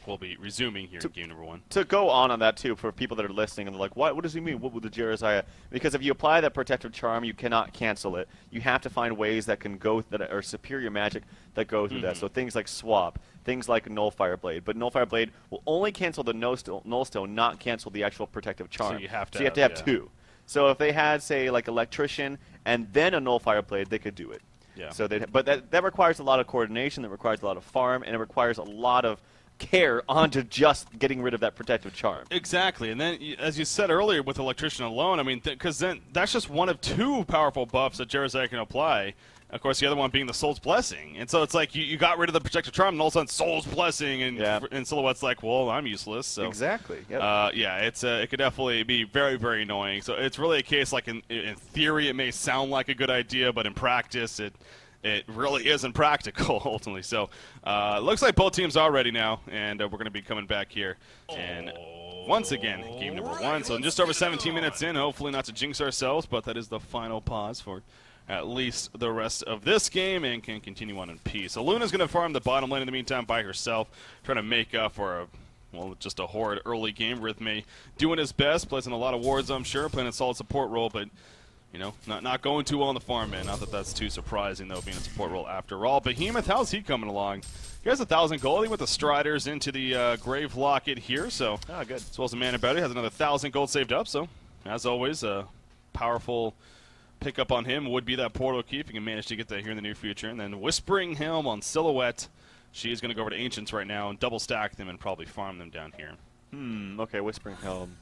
we'll be resuming here in game number 1. To go on that too, for people that are listening and they're like, what does he mean? What would the Jeremiah? Because if you apply that Protective Charm, you cannot cancel it. You have to find ways that can go that are superior magic that go through that. So things like Swap, things like Nullfire Blade, but Nullfire Blade will only cancel the Null Stone, not cancel the actual Protective Charm. So you have to have 2. So if they had, say, like Electrician and then a Nullfire Blade, they could do it. Yeah. So but that requires a lot of coordination, that requires a lot of farm, and it requires a lot of care onto just getting rid of that Protective Charm. Exactly, and then as you said earlier with Electrician alone, I mean, because then that's just one of 2 powerful buffs that Jeremiah can apply. Of course, the other one being the Soul's Blessing, and so it's like you got rid of the Protective Charm, and all of a sudden Soul's Blessing, and Silhouette's like, well, I'm useless. So Exactly. Yep. Yeah, it could definitely be very, very annoying. So it's really a case like in theory it may sound like a good idea, but in practice it really isn't practical, ultimately. So looks like both teams are ready now, and we're going to be coming back here. And once again, game number 1. So just over 17 minutes in, hopefully not to jinx ourselves, but that is the final pause for at least the rest of this game and can continue on in peace. So Luna's going to farm the bottom lane in the meantime by herself, trying to make up for just a horrid early game. Rhythme doing his best, placing a lot of wards, I'm sure, playing a solid support role, but not going too well in the farm, man. Not that that's too surprising, though, being a support role after all. Behemoth, how's he coming along? He has 1,000 gold. He went the Striders into the Grave Locket here, so good. As well as the Mana Battery, has another 1,000 gold saved up, so as always, a powerful pickup on him would be that Portal Key if he can manage to get that here in the near future. And then Whispering Helm on Silhouette. She is going to go over to Ancients right now and double stack them and probably farm them down here. Okay, Whispering Helm.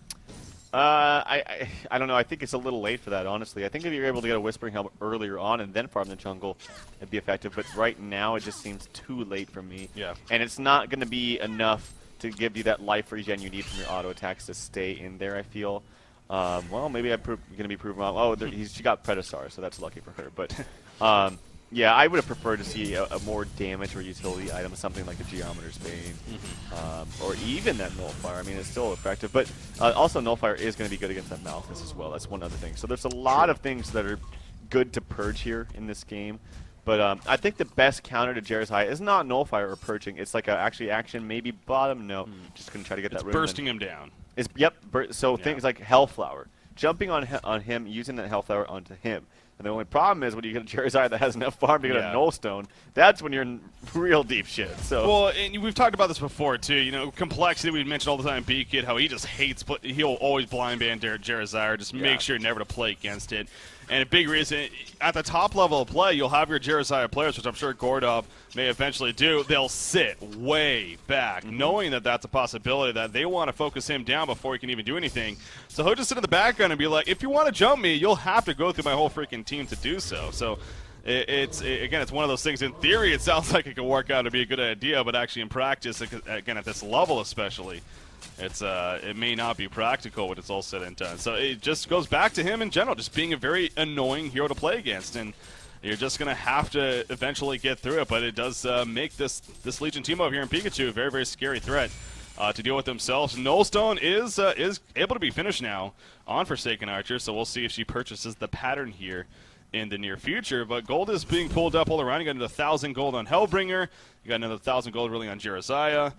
I don't know. I think it's a little late for that, honestly. I think if you're able to get a Whispering Helm earlier on and then farm the jungle, it'd be effective. But right now, it just seems too late for me. Yeah. And it's not going to be enough to give you that life regen you need from your auto attacks to stay in there, I feel. Well, maybe I'm going to be proven wrong. Oh, she got Predestar, so that's lucky for her. But yeah, I would have preferred to see a more damage or utility item, something like a Geometer's Bane, or even that Nullfire. I mean, it's still effective, but also Nullfire is going to be good against that Malphus as well. That's one other thing. So there's a lot of things that are good to purge here in this game. But I think the best counter to Jeremiah is not Nullfire or purging. It's like actually action, maybe bottom. No, just going to try to get that. It's bursting him down. So things like Hellflower, jumping on him, using that Hellflower onto him. And the only problem is when you get a Charizard that has enough farm to get a Nullstone, that's when you're in real deep shit. So well, and we've talked about this before too. You know, complexity we mentioned all the time. B-Kid, how he just hates, he'll always blind ban Charizard, just make sure never to play against it. And a big reason, at the top level of play, you'll have your Charizard players, which I'm sure Gordov may eventually do. They'll sit way back, knowing that that's a possibility, that they want to focus him down before he can even do anything. So he'll just sit in the background and be like, if you want to jump me, you'll have to go through my whole freaking team to do so. So again, it's one of those things. In theory, it sounds like it could work out to be a good idea, but actually in practice, again, at this level especially, it may not be practical when it's all said and done. So it just goes back to him in general, just being a very annoying hero to play against, and you're just going to have to eventually get through it. But it does make this Legion team over here in Pikachu a very, very scary threat to deal with themselves. Nullstone is able to be finished now on Forsaken Archer, so we'll see if she purchases the pattern here in the near future. But gold is being pulled up all around. You got another 1,000 gold on Hellbringer. You got another 1,000 gold really on Jiraiya.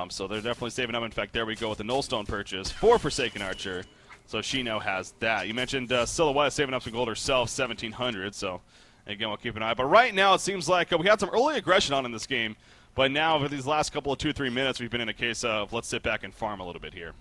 So they're definitely saving up. In fact, there we go with the Nullstone purchase for Forsaken Archer. So she now has that. You mentioned Silhouette saving up some gold herself, 1,700. So again, we'll keep an eye. But right now, it seems like we had some early aggression on in this game. But now, for these last couple of 2-3 minutes, we've been in a case of let's sit back and farm a little bit here.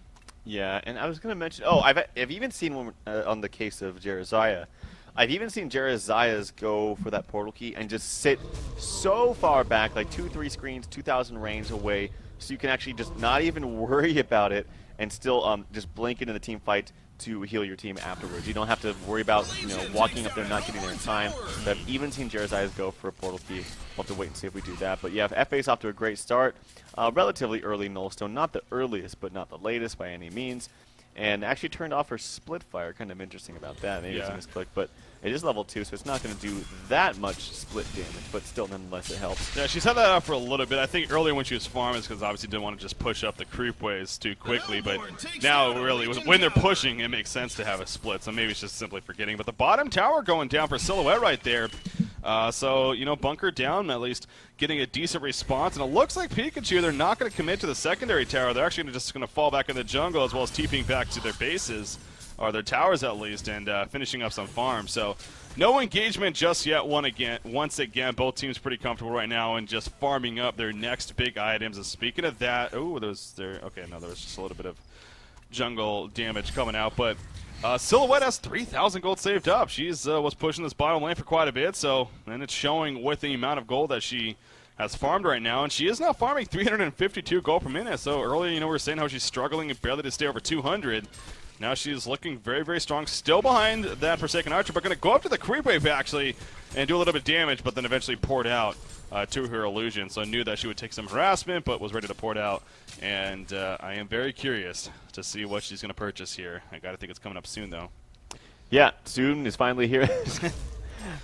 Yeah, and I was going to mention, I've even seen one on the case of Jiraiya. I've even seen Jiraiya's go for that portal key and just sit so far back, like 2-3 screens, 2,000 range away, so you can actually just not even worry about it and still just blink into the team fight to heal your team afterwards. You don't have to worry about walking up there and not getting there in time. So I've even seen Jiraiya's go for a portal key. We'll have to wait and see if we do that. But yeah, FA's off to a great start. Relatively early Nullstone, not the earliest, but not the latest by any means. And actually turned off her split fire. Kind of interesting about that. Maybe it's a misclick, but it is level 2, so it's not going to do that much split damage, but still, nonetheless, it helps. Yeah, she's had that out for a little bit. I think earlier when she was farming, it's because obviously didn't want to just push up the creep waves too quickly, but now really, when they're pushing, it makes sense to have a split, so maybe it's just simply forgetting. But the bottom tower going down for Silhouette right there. So, BunkerDown at least getting a decent response. And it looks like Pikachu, they're not going to commit to the secondary tower. They're actually just going to fall back in the jungle as well as TPing back to their bases, or their towers at least, and finishing up some farms. So no engagement just yet. Once again, both teams pretty comfortable right now and just farming up their next big items. And speaking of that, there was just a little bit of jungle damage coming out, but Silhouette has 3,000 gold saved up. She's was pushing this bottom lane for quite a bit, and it's showing with the amount of gold that she has farmed right now, and she is now farming 352 gold per minute. So earlier, we were saying how she's struggling and barely to stay over 200. Now she's looking very, very strong. Still behind that Forsaken Archer, but going to go up to the creep wave actually and do a little bit of damage, but then eventually poured out to her illusion. So I knew that she would take some harassment, but was ready to pour it out. And I am very curious to see what she's going to purchase here. I got to think it's coming up soon, though. Yeah, soon is finally here.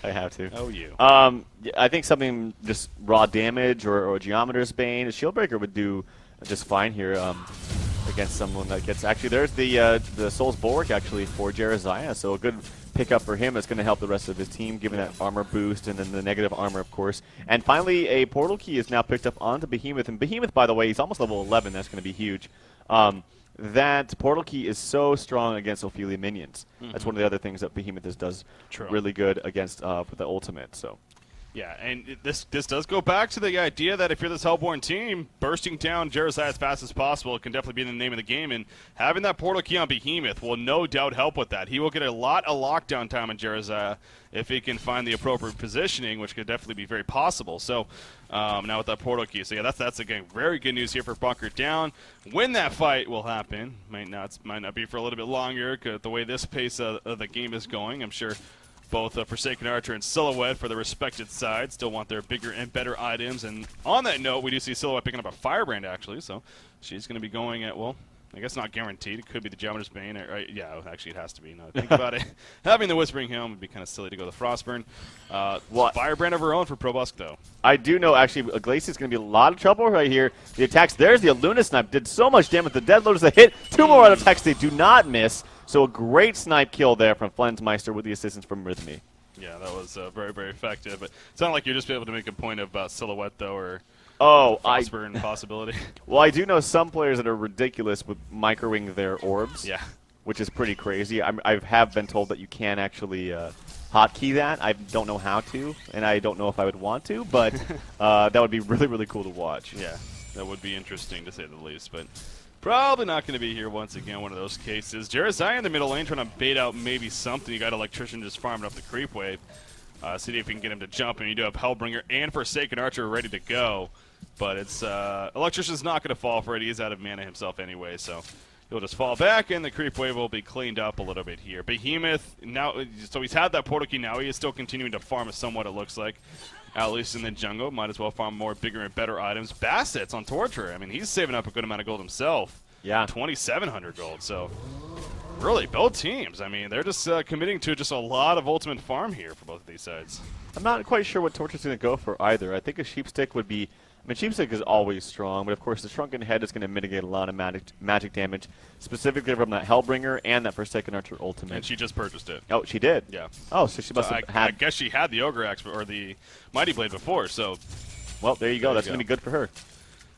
I have to. Oh, you. I think something just raw damage or Geometer's Bane. A Shieldbreaker would do just fine here against someone that gets... Actually, there's the Soul's Bulwark, actually, for Jiraiya. So a good pickup for him. It's going to help the rest of his team, given that armor boost and then the negative armor, of course. And finally, a Portal Key is now picked up onto Behemoth. And Behemoth, by the way, he's almost level 11. That's going to be huge. That Portal Key is so strong against Ophelia minions. That's one of the other things that Behemoth does really good against with the ultimate. So. Yeah, and this does go back to the idea that if you're this Hellborn team, bursting down Jiraiya as fast as possible can definitely be the name of the game, and having that Portal Key on Behemoth will no doubt help with that. He will get a lot of lockdown time on Jiraiya if he can find the appropriate positioning, which could definitely be very possible. So now with that Portal Key, so yeah, that's again very good news here for BunkerDown. When that fight will happen, might not be for a little bit longer, 'cause the way this pace of the game is going, I'm sure both Forsaken Archer and Silhouette, for the respected side, still want their bigger and better items. And on that note, we do see Silhouette picking up a Firebrand, actually. So she's going to be going at, well, I guess not guaranteed. It could be the Geometer's Bane. Yeah, actually it has to be. Now think about it. Having the Whispering Helm would be kind of silly to go the Frostburn. Firebrand of her own for Probusk, though. I do know, actually, Glacia's going to be a lot of trouble right here. The attacks, there's the Luna Snipe. Did so much damage. The Dead Lotus, a hit. 2 more auto attacks. They do not miss. So a great snipe kill there from Flensmeister with the assistance from Rhythmy. Yeah, that was very, very effective. But it sounded like you're just able to make a point about Silhouette, though, or Frostburn possibility. Well, I do know some players that are ridiculous with microwing their orbs. Yeah. Which is pretty crazy. I have been told that you can actually hotkey that. I don't know how to, and I don't know if I would want to, but that would be really, really cool to watch. Yeah, that would be interesting to say the least, but probably not going to be here once again, one of those cases. Jeremiah in the middle lane trying to bait out maybe something. You got Electrician just farming up the creep wave. See if you can get him to jump, and you do have Hellbringer and Forsaken Archer ready to go. But it's Electrician's not going to fall for it. He is out of mana himself anyway, so he'll just fall back, and the creep wave will be cleaned up a little bit here. Behemoth, now, so he's had that portal key. Now he is still continuing to farm somewhat, it looks like. At least in the jungle. Might as well farm more bigger and better items. Bassett's on Torture. I mean, he's saving up a good amount of gold himself. Yeah. 2,700 gold, so really, both teams. I mean, they're just committing to just a lot of ultimate farm here for both of these sides. I'm not quite sure what Torture's going to go for either. I think a Sheepstick would be... I mean, Sheepstick is always strong, but of course the Shrunken Head is going to mitigate a lot of magic damage, specifically from that Hellbringer and that Forsaken Archer ultimate. And she just purchased it. Oh, she did? Yeah. Oh, so she must have had... I guess she had the Ogre Axe or the Mighty Blade before, so... Well, there you go. That's going to be good for her.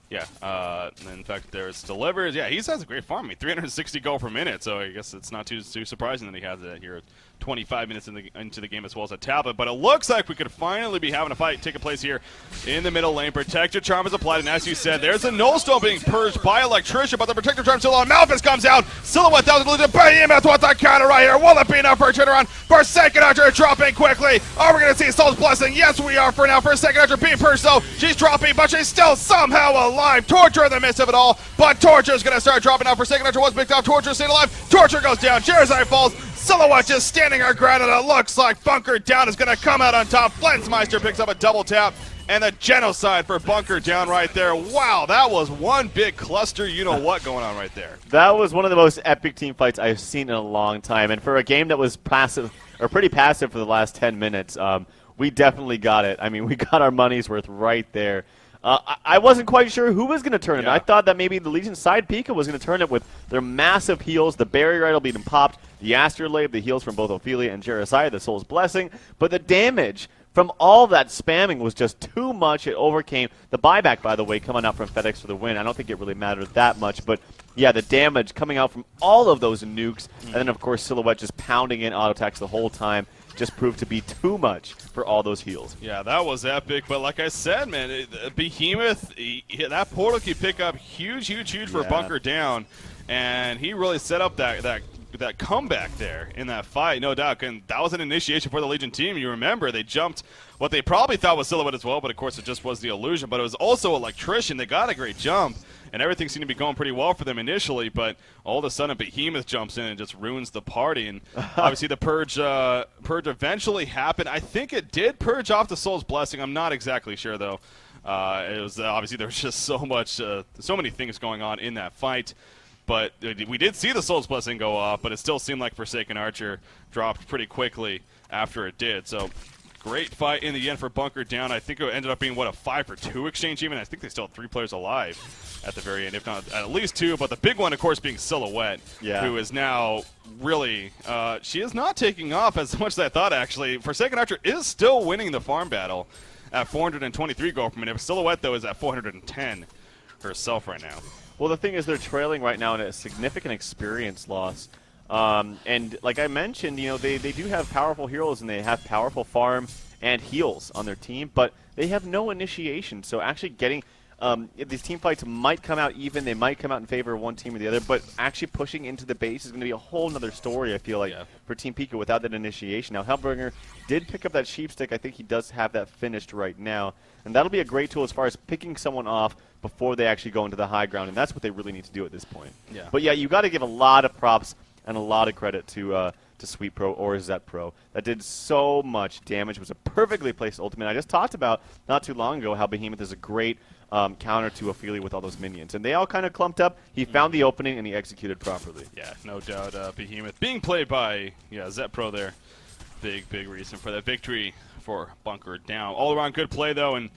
Yeah, in fact, there's Delivers. Yeah, he has a great farm. I mean, 360 gold per minute, so I guess it's not too surprising that he has it here 25 minutes into the game as well as a tablet. But it looks like we could finally be having a fight taking place here in the middle lane. Protector Charm is applied, and as you said, there's a Nullstone being purged by Electrician, but the Protector Charm still on. Malphus comes out. Silhouette 1,000 Behemoth with the counter right here. Will it be enough for a turnaround? Forsaken Archer dropping quickly. Are we going to see Soul's Blessing? Yes, we are for now. Forsaken Archer being purged, though. She's dropping, but she's still somehow alive. Torture in the midst of it all, but Torture is going to start dropping out. Forsaken Archer was picked off. Torture stayed alive. Torture goes down. Jeremiah falls. Silhouette just standing her ground, and it looks like BunkerDown is going to come out on top. Flensmeister picks up a double tap, and the genocide for BunkerDown right there. Wow, that was one big cluster. You know what going on right there. That was one of the most epic team fights I've seen in a long time, and for a game that was passive, or pretty passive for the last 10 minutes, we definitely got it. I mean, we got our money's worth right there. I wasn't quite sure who was going to turn it. I thought that maybe the Legion side Pika was going to turn it with their massive heals. The barrier idol being popped, the Astrolabe, the heals from both Ophelia and Jeremiah, the Soul's Blessing. But the damage from all that spamming was just too much. It overcame the buyback, by the way, coming out from FedEx for the win. I don't think it really mattered that much. But, yeah, the damage coming out from all of those nukes. And then, of course, Silhouette just pounding in auto attacks the whole time. Just proved to be too much for all those heals. Yeah, that was epic. But like I said, man, Behemoth, that portal key pickup, huge for BunkerDown. And he really set up that comeback there in that fight, no doubt. And that was an initiation for the Legion team. You remember, they jumped what they probably thought was Silhouette as well, but of course it just was the illusion. But it was also Electrician. They got a great jump, and everything seemed to be going pretty well for them initially, but all of a sudden Behemoth jumps in and just ruins the party. And obviously the purge eventually happened. I think it did purge off the Soul's Blessing. I'm not exactly sure, though. It was obviously there was just so many things going on in that fight. But we did see the Soul's Blessing go off, but it still seemed like Forsaken Archer dropped pretty quickly after it did. So great fight in the end for BunkerDown. I think it ended up being, what, a 5-for-2 exchange even? I think they still had 3 players alive at the very end, if not at least 2. But the big one, of course, being Silhouette, who is now really she is not taking off as much as I thought, actually. Forsaken Archer is still winning the farm battle at 423 gold per minute. Silhouette, though, is at 410 herself right now. Well, the thing is, they're trailing right now in a significant experience loss. And like I mentioned, you know, they do have powerful heroes and they have powerful farm and heals on their team, but they have no initiation. So actually getting these team fights might come out even. They might come out in favor of one team or the other, but actually pushing into the base is going to be a whole other story, I feel like, for Team Pika without that initiation. Now, Hellbringer did pick up that Sheepstick. I think he does have that finished right now. And that'll be a great tool as far as picking someone off before they actually go into the high ground, and that's what they really need to do at this point. Yeah. But yeah, you got to give a lot of props and a lot of credit to Sweet Pro or Zet Pro. That did so much damage. It was a perfectly placed ultimate. I just talked about not too long ago how Behemoth is a great counter to Ophelia with all those minions. And they all kind of clumped up. He found the opening, and he executed properly. Yeah, no doubt. Behemoth being played by Zet Pro there. Big reason for that victory for BunkerDown. All around good play, though, and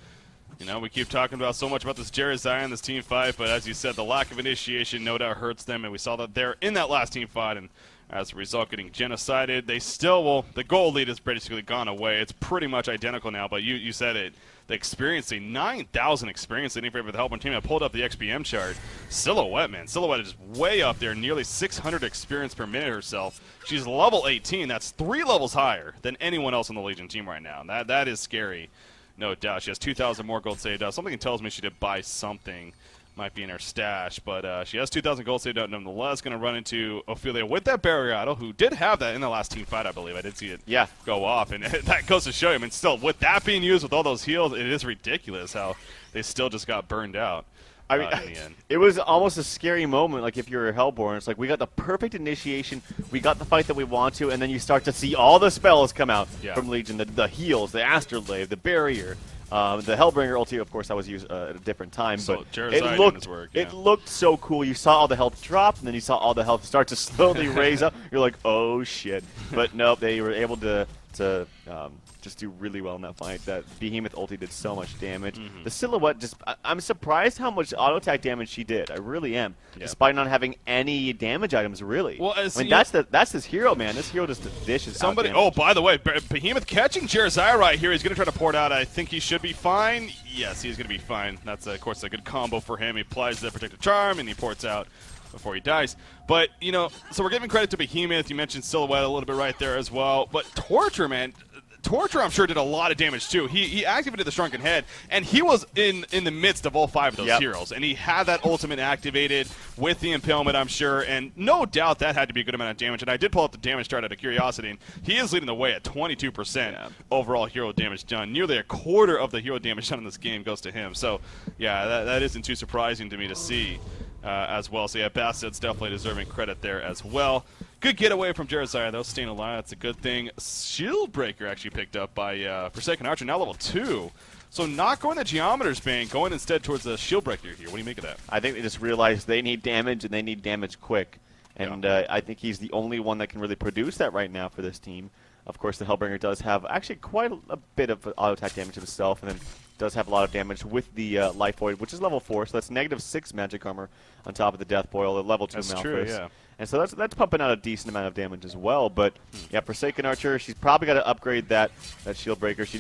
you know, we keep talking about so much about this Jeremiah, this team fight, but as you said, the lack of initiation no doubt hurts them, and we saw that there in that last team fight, and as a result, getting genocided. They still will. The gold lead has basically gone away. It's pretty much identical now, but you said it. They experienced a 9,000 experience in favor of the Hellborn team. I pulled up the XPM chart. Silhouette, man. Silhouette is way up there, nearly 600 experience per minute herself. She's level 18. That's 3 levels higher than anyone else on the Legion team right now. That is scary, no doubt. She has 2,000 more gold saved up. Something tells me she did buy something. Might be in her stash, but she has 2,000 gold saved up nonetheless. Going to run into Ophelia with that barrier idol, who did have that in the last team fight, I believe. I did see it go off, and that goes to show you. I mean, still, with that being used with all those heals, it is ridiculous how they still just got burned out. I mean, in the end. It was almost a scary moment, like if you're a Hellborn. It's like we got the perfect initiation, we got the fight that we want to, and then you start to see all the spells come out from Legion, the heals, the Astrolabe, the barrier. The Hellbringer ulti, of course, that was used at a different time, so but it looked so cool. You saw all the health drop, and then you saw all the health start to slowly raise up. You're like, oh shit! But nope, they were able to just do really well in that fight. That Behemoth ulti did so much damage. The Silhouette, I'm surprised how much auto attack damage she did. I really am, despite not having any damage items really. Well, I mean, that's this hero, man. This hero just dishes somebody. out Oh, by the way, Behemoth catching Jerizaiah right here. He's going to try to pour it out. I think he should be fine. Yes, he's going to be fine. That's of course a good combo for him. He applies the protective charm and he ports out before he dies. But, you know, so we're giving credit to Behemoth. You mentioned Silhouette a little bit right there as well. But Torture, man. Torture, I'm sure, did a lot of damage, too. He activated the Shrunken Head, and he was in the midst of all 5 of those heroes. And he had that ultimate activated with the Impalement, I'm sure. And no doubt that had to be a good amount of damage. And I did pull up the damage chart out of curiosity, and he is leading the way at 22% overall hero damage done. Nearly a quarter of the hero damage done in this game goes to him. So, yeah, that isn't too surprising to me to see as well. So, yeah, Bassett's definitely deserving credit there as well. Good getaway from Jerizaiah, though, staying alive. That's a good thing. Shield Breaker actually picked up by Forsaken Archer, now level 2. So not going the Geometer's Bane, going instead towards the Shield Breaker here. What do you make of that? I think they just realized they need damage, and they need damage quick. And I think he's the only one that can really produce that right now for this team. Of course, the Hellbringer does have actually quite a bit of auto attack damage himself, and then does have a lot of damage with the Life Void, which is level 4, so that's -6 magic armor on top of the Death Boil, the level 2 Malphus. That's true, yeah. And so that's pumping out a decent amount of damage as well. But yeah, Forsaken Archer, she's probably got to upgrade that Shield Breaker. She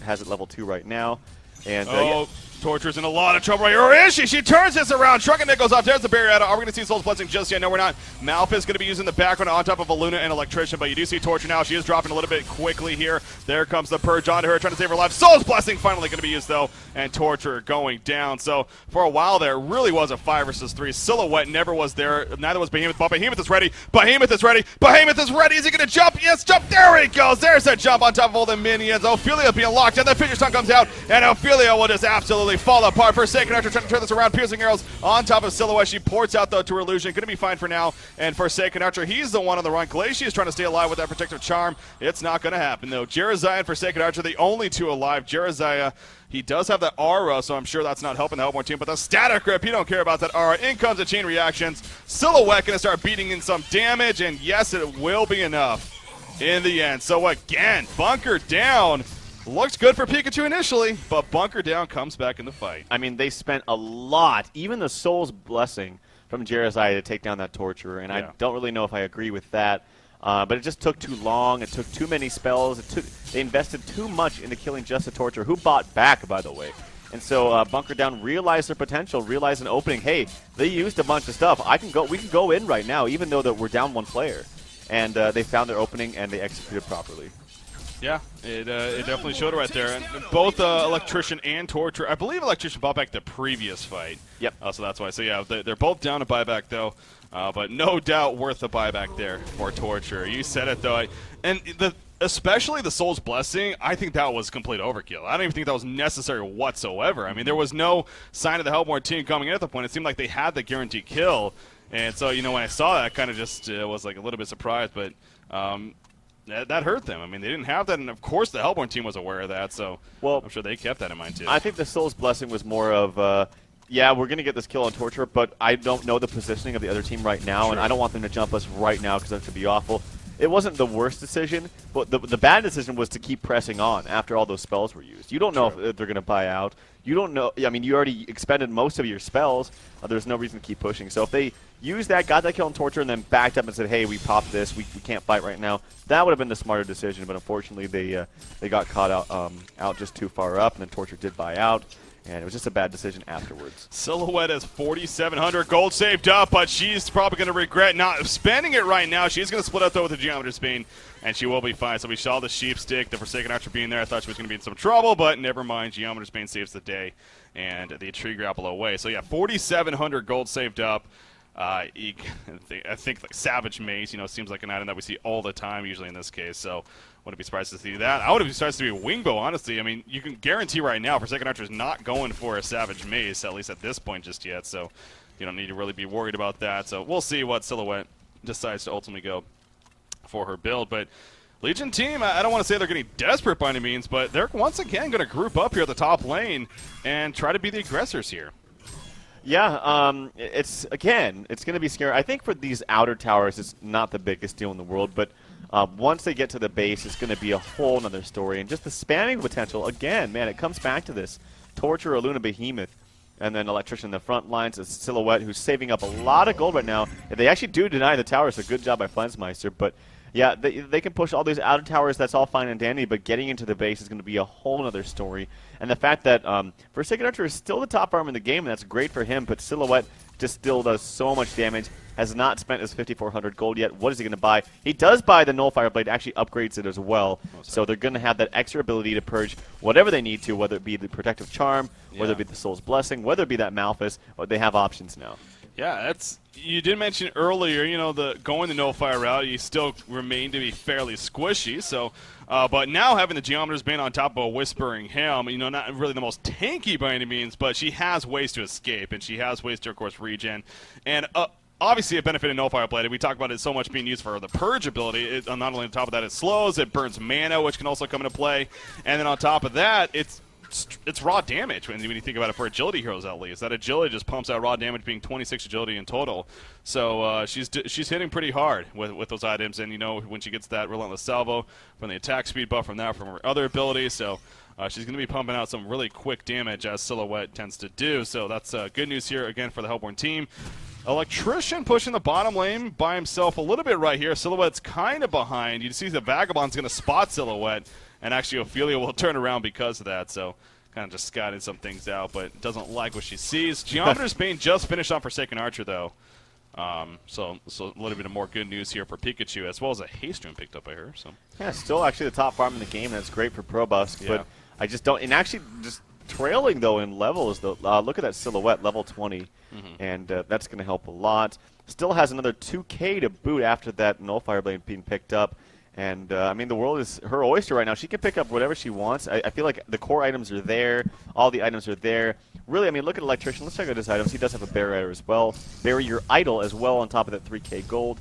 has it level 2 right now. And Torture's in a lot of trouble right here. Or is she? She turns this around. Shrunken Head goes off. There's the barrier out. Are we going to see Soul's Blessing just yet? No, we're not. Malphus going to be using the background on top of a Luna and Electrician, but you do see Torture now. She is dropping a little bit quickly here. There comes the Purge onto her, trying to save her life. Soul's Blessing finally going to be used, though, and Torture going down. So for a while there, it really was a 5 versus 3. Silhouette never was there. Neither was Behemoth, but Behemoth is ready. Behemoth is ready. Behemoth is ready. Is he going to jump? Yes, jump. There he goes. There's a jump on top of all the minions. Ophelia being locked, and the Fissure Stun comes out, and Ophelia will just absolutely fall apart. Forsaken Archer trying to turn this around. Piercing arrows on top of Silhouette. She ports out, though, to her illusion. Going to be fine for now. And Forsaken Archer, he's the one on the run. Glacier is trying to stay alive with that protective charm. It's not going to happen, though. Jerizaiah and Forsaken Archer, the only 2 alive. Jerizaiah, he does have that aura, so I'm sure that's not helping the Hellborn team. But the static grip, he don't care about that aura. In comes the chain reactions. Silhouette going to start beating in some damage, and yes, it will be enough in the end. So again, Bunker Down. Looks good for Pikachu initially, but BunkerDown comes back in the fight. I mean, they spent a lot, even the Soul's Blessing from Jerizaiah to take down that Torturer, and I don't really know if I agree with that. But it just took too long. It took too many spells. They invested too much into killing just a Torturer, who bought back, by the way. And so BunkerDown realized their potential, realized an opening. Hey, they used a bunch of stuff. We can go in right now, even though that we're down 1 player. And they found their opening, and they executed properly. Yeah, it definitely showed it right there. And both Electrician and Torture. I believe Electrician bought back the previous fight. Yep. So that's why. So yeah, they're both down to buyback though, but no doubt worth a buyback there for Torture. You said it though, especially the Soul's Blessing. I think that was complete overkill. I don't even think that was necessary whatsoever. I mean, there was no sign of the Hellborn team coming in at the point. It seemed like they had the guaranteed kill, and so when I saw that, I kind of just was like a little bit surprised, but. That hurt them. I mean, they didn't have that, and of course the Hellborn team was aware of that, so I'm sure they kept that in mind too. I think the Soul's Blessing was more of, yeah, we're going to get this kill on Torture, but I don't know the positioning of the other team right now, and I don't want them to jump us right now because that could be awful. it wasn't the worst decision, but the bad decision was to keep pressing on after all those spells were used. You don't know if they're going to buy out. You don't know. I mean, you already expended most of your spells. There's no reason to keep pushing. So if they used that, got that kill on Torture, and then backed up and said, hey, we popped this, we can't fight right now, that would have been the smarter decision. But unfortunately, they got caught out just too far up, and then Torture did buy out. And it was just a bad decision afterwards. Silhouette has 4,700 gold saved up, but she's probably going to regret not spending it right now. She's going to split up, though, with the Geometer's Bane, and she will be fine. So we saw the Sheep Stick, the Forsaken Archer being there. I thought she was going to be in some trouble, but never mind. Geometer's Bane saves the day, and the Tree Grapple away. So, yeah, 4,700 gold saved up. I think like Savage Maze, seems like an item that we see all the time, usually in this case. So wouldn't be surprised to see that. I would be surprised to see a Wingbow, honestly. I mean, you can guarantee right now Forsaken Archer is not going for a Savage Maze, at least at this point just yet. So you don't need to really be worried about that. So we'll see what Silhouette decides to ultimately go for her build. But Legion team, I don't want to say they're getting desperate by any means, but they're once again going to group up here at the top lane and try to be the aggressors here. Yeah, it's going to be scary. I think for these outer towers, it's not the biggest deal in the world, but once they get to the base, it's going to be a whole nother story. And just the spamming potential, again, man, it comes back to this. Torture, Luna, Behemoth, and then Electrician in the front lines, a Silhouette who's saving up a lot of gold right now. They actually do deny the towers, so good job by Flensmeister, but yeah, they can push all these outer towers, that's all fine and dandy, but getting into the base is going to be a whole other story. And the fact that Forsaken Archer is still the top arm in the game, and that's great for him, but Silhouette just still does so much damage, has not spent his 5,400 gold yet. What is he going to buy? He does buy the Nullfire Blade, actually upgrades it as well, so they're going to have that extra ability to purge whatever they need to, whether it be the Protective Charm, whether it be the Soul's Blessing, whether it be that Malphus, they have options now. Yeah, you did mention earlier, going the no-fire route, you still remain to be fairly squishy. So, but now having the Geometer's Bane on top of a Whispering Helm, not really the most tanky by any means, but she has ways to escape, and she has ways to, of course, regen. And obviously a benefit of no-fire blade. We talk about it so much being used for the purge ability. Not only on top of that, it slows, it burns mana, which can also come into play. And then on top of that, it's raw damage when you think about it for agility heroes, at least. That agility just pumps out raw damage, being 26 agility in total. So she's hitting pretty hard with those items, and when she gets that relentless salvo from the attack speed buff from her other abilities, so she's going to be pumping out some really quick damage, as Silhouette tends to do. So that's good news here again for the Hellborn team. Electrician pushing the bottom lane by himself a little bit right here. Silhouette's kind of behind. You see the Vagabond's going to spot Silhouette, and actually Ophelia will turn around because of that. So kind of just scouted some things out, but doesn't like what she sees. Geometer's Bane just finished on Forsaken Archer, though. So a little bit of more good news here for Pikachu, as well as a haste rune picked up by her. So yeah, still actually the top farm in the game, and that's great for Probusk, but I just don't. And actually, just trailing though in levels, though. Look at that Silhouette, level 20, and that's going to help a lot. Still has another 2K to boot after that Nullfire Blade being picked up. And, I mean, the world is her oyster right now. She can pick up whatever she wants. I feel like the core items are there. All the items are there. Really, I mean, look at Electrician. Let's check out his items. He does have a Barrier as well. Barrier Idol as well on top of that 3K gold.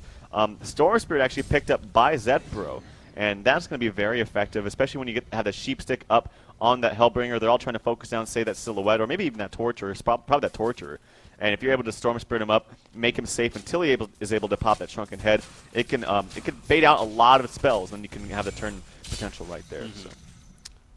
Storm Spirit actually picked up by Zetbro. And that's going to be very effective, especially when you have the Sheep Stick up on that Hellbringer. They're all trying to focus down, say, that Silhouette, or maybe even that Torturer, probably that Torturer. And if you're able to Storm Spirit him up, make him safe until he is able to pop that Shrunken Head, it can bait out a lot of spells, and you can have the turn potential right there. So.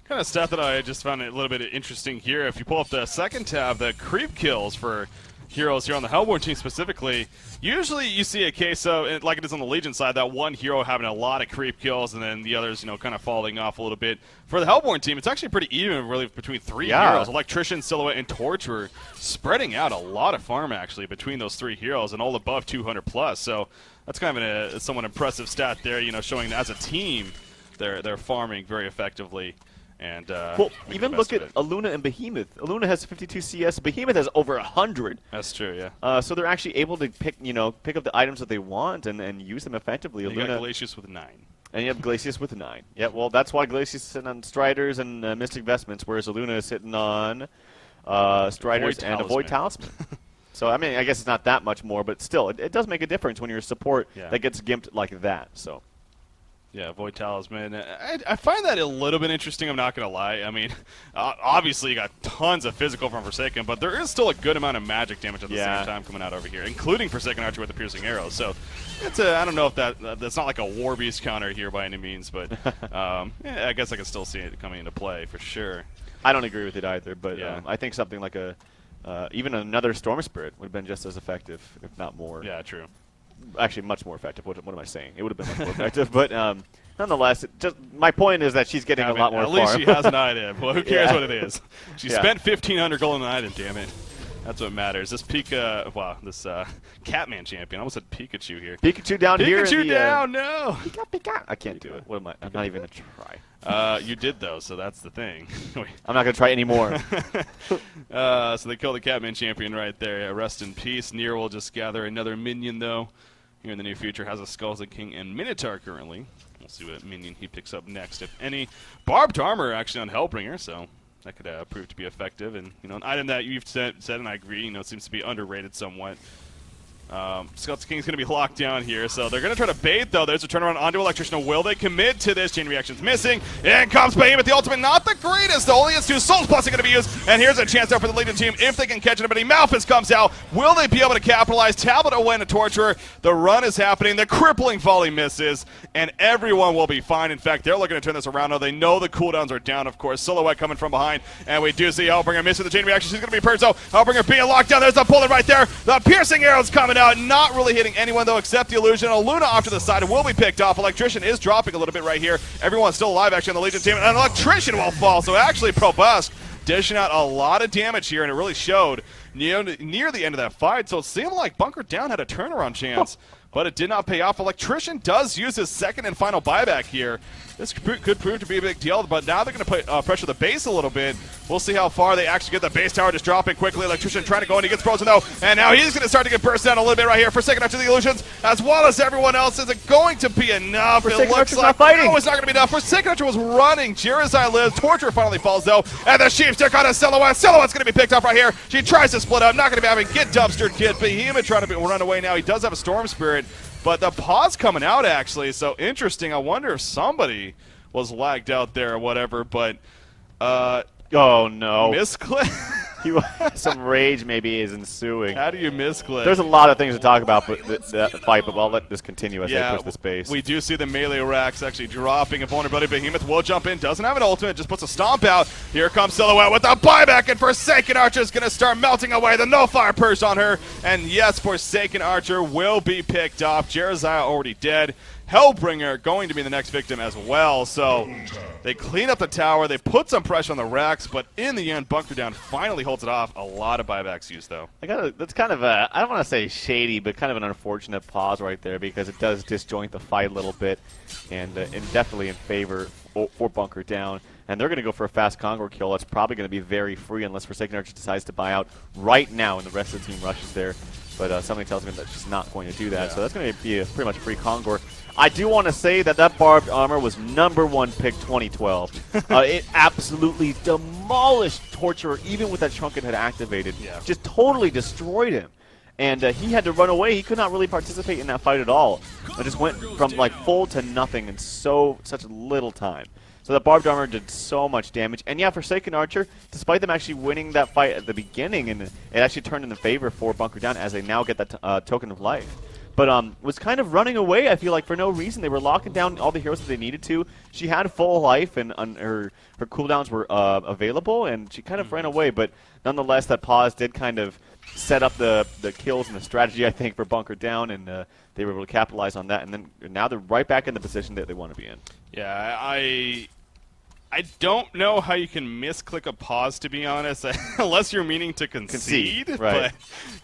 Kind of stuff that I just found a little bit interesting here. If you pull up the second tab, the creep kills for heroes here on the Hellborn team specifically, usually you see a case of, like it is on the Legion side, that one hero having a lot of creep kills and then the others, kind of falling off a little bit. For the Hellborn team, it's actually pretty even, really, between three heroes. Electrician, Silhouette, and Torturer, spreading out a lot of farm, actually, between those three heroes, and all above 200 plus. So that's kind of a somewhat impressive stat there, showing that as a team, they're farming very effectivally. And well, even look at Aluna and Behemoth. Aluna has 52 CS. Behemoth has over 100. That's true, yeah. So they're actually able to pick up the items that they want and use them effectively. You got Glacius with 9. And you have Glacius with 9. Yeah, well, that's why Glacius is sitting on Striders and Mystic Vestments, whereas Aluna is sitting on Striders and a Void Talisman. So, I mean, I guess it's not that much more, but still, it does make a difference when you're a support that gets gimped like that. So. Yeah, Void Talisman. I find that a little bit interesting, I'm not going to lie. I mean, obviously you got tons of physical from Forsaken, but there is still a good amount of magic damage at the same time coming out over here, including Forsaken Archer with the piercing arrows. So it's I don't know if that's not like a War Beast counter here by any means, but yeah, I guess I can still see it coming into play for sure. I don't agree with it either, but Yeah. I think something like even another Storm Spirit would have been just as effective, if not more. Yeah, true. Actually, much more effective. What am I saying? It would have been much more effective, but nonetheless, my point is that she's getting a lot more At least farm. she has an item. Well, who cares Yeah. what it is? She Yeah. spent 1,500 gold on an item, damn it. That's what matters. This Pika, wow, this Catman champion. I almost said Pikachu here. Pikachu down here. Pikachu down, no. Pika. I can't do it. What am I? I'm not even going to try. You did, though, so that's the thing. I'm not going to try anymore. So they kill the Catman champion right there. Yeah, rest in peace. Nier will just gather another minion, though. Here in the near future, has a Skulls of King and Minotaur currently. We'll see what minion he picks up next, if any. Barbed Armor actually on Hellbringer, so that could prove to be effective. And, you know, an item that you've said, and I agree, you know, seems to be underrated somewhat. Skulls King's going to be locked down here, so they're going to try to bait, though. There's a turnaround onto Electrician. Will they commit to this? Chain Reaction's missing. In comes Behemoth, the ultimate, not the greatest. Only its 2 Souls Plus are going to be used, and here's a chance there for the Legion team if they can catch anybody. Malphus comes out. Will they be able to capitalize? Tablet away into Torturer. The run is happening. The crippling volley misses, and everyone will be fine. In fact, they're looking to turn this around now. They know the cooldowns are down, of course. Silhouette coming from behind, and we do see Hellbringer missing the Chain Reaction. She's going to be purged, though. Hellbringer being locked down. There's the bullet right there. The piercing arrow's coming out. Not really hitting anyone, though, except the Illusion. A Luna off to the side will be picked off. Electrician is dropping a little bit right here. Everyone's still alive, actually, on the Legion team. And an Electrician will fall. So actually, Probusk dishing out a lot of damage here, and it really showed near the end of that fight. So it seemed like BunkerDown had a turnaround chance, but it did not pay off. Electrician does use his second and final buyback here. This could prove to be a big deal, but now they're going to put pressure the base a little bit. We'll see how far they actually get. The base tower just dropping quickly. Electrician trying to go in. He gets frozen, though. And now he's going to start to get burst down a little bit right here. Forsaken after the Illusions, as well as everyone else. Is it going to be enough? Forsaken It looks Archer's like not fighting. no, it's not going to be enough. Forsaken Archer was running. Jirazai lives. Torture finally falls, though. And the Sheepstick on a Silhouette. Silhouette's going to be picked up right here. She tries to split up. Not going to be having get dumpstered, kid. Behemoth trying to run away now. He does have a Storm Spirit, but the paw's coming out, actually. So interesting. I wonder if somebody was lagged out there or whatever, but oh no, misclick. Some rage maybe is ensuing. How do you misclick? There's a lot of things to talk about but that fight, but I'll let this continue as they push the space. We do see the melee racks actually dropping a vulnerability. Behemoth will jump in, doesn't have an ultimate, just puts a stomp out. Here comes Silhouette with a buyback, and Forsaken Archer is going to start melting away. The no fire purse on her, and yes, Forsaken Archer will be picked off. Jerizaiah already dead. Hellbringer going to be the next victim as well. So they clean up the tower. They put some pressure on the racks, but in the end, BunkerDown finally holds it off. A lot of buybacks used, though. That's kind of I don't want to say shady, but kind of an unfortunate pause right there because it does disjoint the fight a little bit and definitely in favor for BunkerDown. And they're going to go for a fast Conqueror kill. That's probably going to be very free unless Forsaken Archer decides to buy out right now and the rest of the team rushes there. But something tells me that she's not going to do that. So that's going to be a pretty much free Conqueror. I do want to say that Barbed Armor was #1 pick 2012. It absolutely demolished Torturer, even with that Shrunken Head activated. Yeah. Just totally destroyed him. And he had to run away. He could not really participate in that fight at all. It just went from like full to nothing in such little time. So the Barbed Armor did so much damage. And yeah, Forsaken Archer, despite them actually winning that fight at the beginning, and it actually turned in the favor for BunkerDown as they now get that token of life. But was kind of running away, I feel like, for no reason. They were locking down all the heroes that they needed to. She had full life, and her cooldowns were available, and she kind of ran away. But nonetheless, that pause did kind of set up the kills and the strategy, I think, for BunkerDown, and they were able to capitalize on that. And then now they're right back in the position that they want to be in. Yeah, I don't know how you can misclick a pause, to be honest, unless you're meaning to concede. Right. But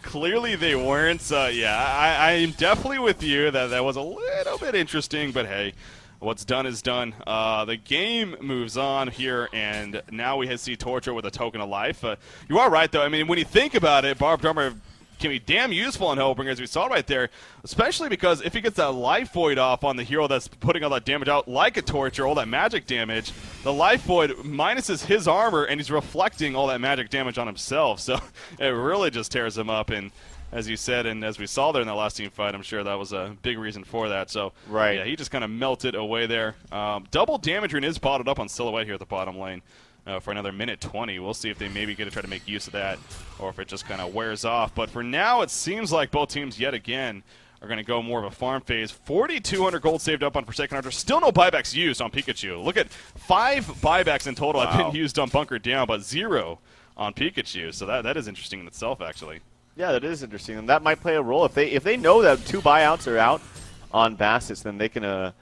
clearly they weren't. So yeah, I'm definitely with you that was a little bit interesting. But hey, what's done is done. The game moves on here, and now we see Torture with a token of life. You are right, though. I mean, when you think about it, Barbed Armor can be damn useful on Hellbringer, as we saw right there, especially because if he gets that Life Void off on the hero that's putting all that damage out, like a Torture, all that magic damage, the Life Void minuses his armor, and he's reflecting all that magic damage on himself. So it really just tears him up, and as you said, and as we saw there in that last team fight, I'm sure that was a big reason for that. So, right. Yeah, he just kind of melted away there. Double damage ring is bottled up on Silhouette here at the bottom lane for another minute 20. We'll see if they maybe get to try to make use of that or if it just kind of wears off. But for now, it seems like both teams yet again are going to go more of a farm phase. 4,200 gold saved up on Forsaken Archer. Still no buybacks used on Pikachu. Look at 5 buybacks in total have been used on BunkerDown, but 0 on Pikachu. So that is interesting in itself, actually. Yeah, that is interesting, and that might play a role. If they know that 2 buyouts are out on Bassets, then they can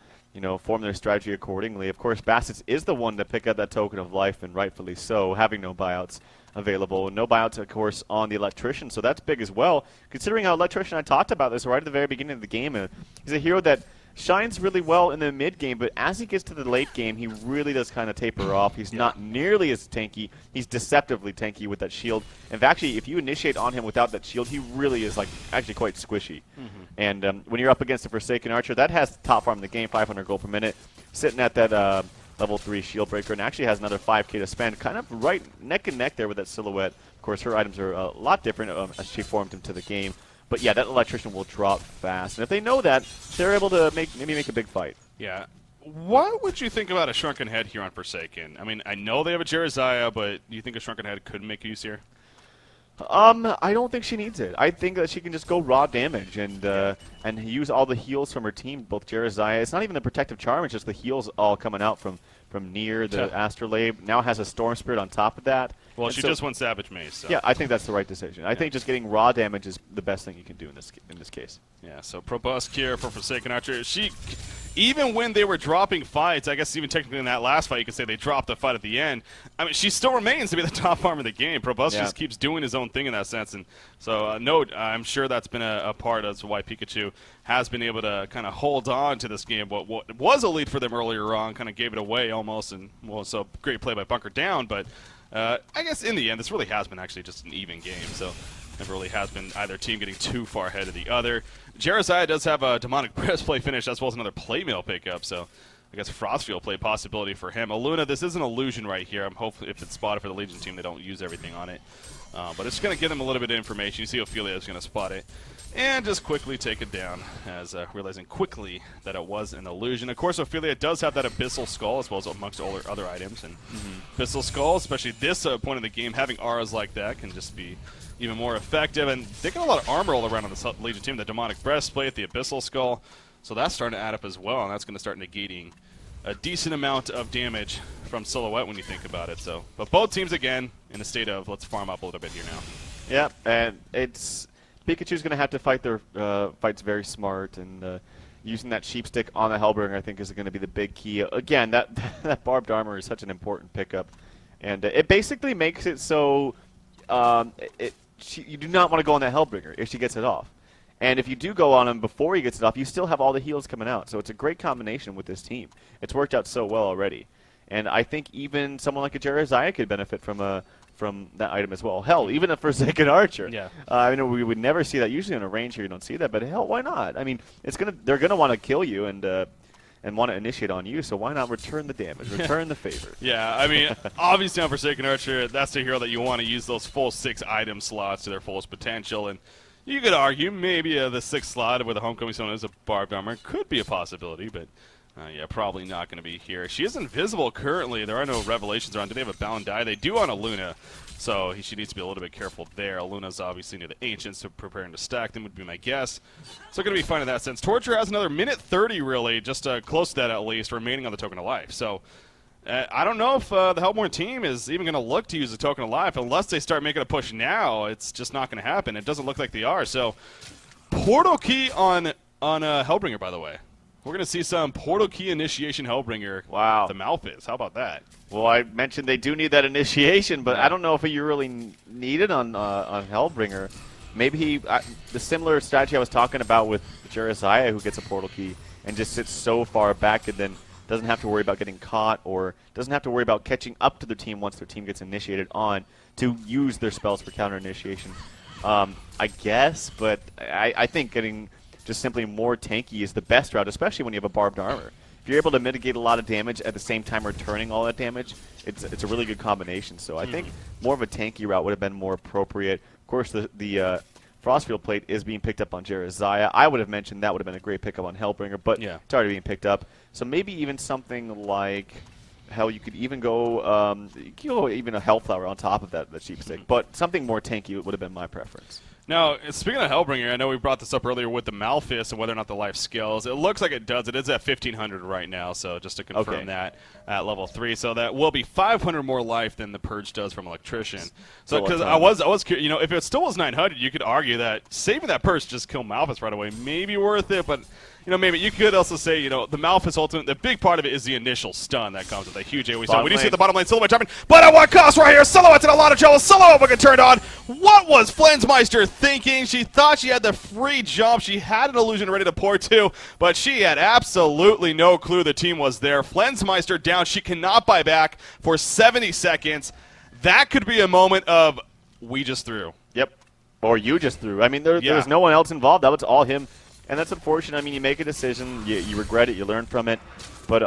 form their strategy accordingly. Of course, Bassets is the one to pick up that token of life, and rightfully so, having no buyouts available. No buyouts, of course, on the Electrician, so that's big as well. Considering how Electrician, I talked about this right at the very beginning of the game, he's a hero that shines really well in the mid game, but as he gets to the late game, he really does kind of taper off. He's not nearly as tanky. He's deceptively tanky with that shield. And actually, if you initiate on him without that shield, he really is actually quite squishy. And when you're up against a Forsaken Archer, that has the top farm in the game, 500 gold per minute, sitting at that level 3 shield breaker, and actually has another 5k to spend, kind of right neck and neck there with that Silhouette. Of course, her items are a lot different as she formed into the game. But yeah, that Electrician will drop fast. And if they know that, they're able to maybe make a big fight. Yeah. What would you think about a Shrunken Head here on Forsaken? I mean, I know they have a Jerizaya, but do you think a Shrunken Head could make use here? I don't think she needs it. I think that she can just go raw damage and use all the heals from her team, both Jerizaya. It's not even the Protective Charm, it's just the heals all coming out from near the Astrolabe. Now has a Storm Spirit on top of that. Well, she just went Savage Mace. So. Yeah, I think that's the right decision. I think just getting raw damage is the best thing you can do in this case. Yeah, so Probusk here for Forsaken Archer. Even when they were dropping fights, I guess even technically in that last fight, you could say they dropped the fight at the end. I mean, she still remains to be the top farm of the game. Probusk just keeps doing his own thing in that sense. And so, I'm sure that's been a part of why Pikachu has been able to kind of hold on to this game. What was a lead for them earlier on, kind of gave it away almost. And, well, so great play by BunkerDown, but I guess in the end, this really has been actually just an even game. So never really has been either team getting too far ahead of the other. Jerizaya does have a Demonic Breastplate finish as well as another Playmail pickup, so I guess Frostfield play possibility for him. Aluna, this is an illusion right here. I'm hoping if it's spotted for the Legion team, they don't use everything on it. But it's going to give them a little bit of information. You see Ophelia is going to spot it and just quickly take it down, as realizing quickly that it was an illusion. Of course, Ophelia does have that Abyssal Skull as well as amongst all her other items. And Abyssal Skull, especially at this point of the game, having auras like that can just be even more effective. And they got a lot of armor all around on the Legion team. The Demonic Breastplate, the Abyssal Skull. So that's starting to add up as well, and that's going to start negating a decent amount of damage from Silhouette when you think about it. So, but both teams, again, in a state of let's farm up a little bit here now. Yeah, and it's Pikachu's going to have to fight their fights very smart, and using that sheep stick on the Hellbringer, I think, is going to be the big key. Again, that barbed armor is such an important pickup, and it basically makes it so you do not want to go on that Hellbringer if she gets it off. And if you do go on him before he gets it off, you still have all the heals coming out. So it's a great combination with this team. It's worked out so well already. And I think even someone like a Jerizaya could benefit from that item as well. Hell, even a Forsaken Archer. Yeah. I know we would never see that. Usually on a range here you don't see that, but hell, why not? I mean, they're gonna want to kill you and want to initiate on you, so why not return the damage, return the favor? Yeah, I mean, obviously on Forsaken Archer, that's the hero that you want to use those full 6 item slots to their fullest potential. And you could argue maybe the 6th slot with a Homecoming Stone as a barbed armor could be a possibility, but yeah, probably not going to be here. She is invisible currently. There are no revelations around. Do they have a bound die? They do on Aluna, so she needs to be a little bit careful there. Aluna's obviously near the Ancients, so preparing to stack them would be my guess. So going to be fine in that sense. Torture has another minute 30, really, just close to that at least, remaining on the Token of Life. So I don't know if the Hellborn team is even going to look to use the Token of Life. Unless they start making a push now, it's just not going to happen. It doesn't look like they are. So Portal Key on Hellbringer, by the way. We're going to see some Portal Key initiation Hellbringer. Wow. The Malphys. How about that? Well, I mentioned they do need that initiation, but I don't know if you really need it on Hellbringer. Maybe the similar strategy I was talking about with Jerizaya, who gets a Portal Key and just sits so far back and then doesn't have to worry about getting caught or doesn't have to worry about catching up to their team once their team gets initiated on to use their spells for counter initiation. I guess, but I think getting just simply more tanky is the best route, especially when you have a barbed armor. If you're able to mitigate a lot of damage at the same time returning all that damage, it's a really good combination. So I think more of a tanky route would have been more appropriate. Of course, the Frostfield Plate is being picked up on Jeremiah. I would have mentioned that would have been a great pickup on Hellbringer, but it's already being picked up. So maybe even something like, hell, you could even go, even a Hellflower on top of that Sheep Stick, but something more tanky would have been my preference. Now, speaking of Hellbringer, I know we brought this up earlier with the Malphus and whether or not the life scales. It looks like it does. It is at 1,500 right now, so just to confirm that at level 3. So that will be 500 more life than the Purge does from Electrician. So because I was curious, if it still was 900, you could argue that saving that Purge just kill Malphus right away may be worth it, but maybe you could also say, the Malphus ultimate, the big part of it is the initial stun that comes with a huge AoE. So we do see at the bottom lane, Silhouette jumping, but at what cost right here? Silhouette's in a lot of trouble. Silhouette will get turned on. What was Flensmeister thinking? She thought she had the free jump. She had an illusion ready to pour too, but she had absolutely no clue the team was there. Flensmeister down. She cannot buy back for 70 seconds. That could be a moment of, we just threw. Yep. Or you just threw. I mean, there's no one else involved. That was all him. And that's unfortunate. I mean, you make a decision, you regret it, you learn from it, but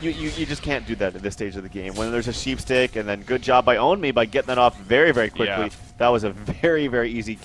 you just can't do that at this stage of the game. When there's a Sheep Stick, and then good job by Own Me by getting that off very, very quickly. Yeah. That was a very, very easy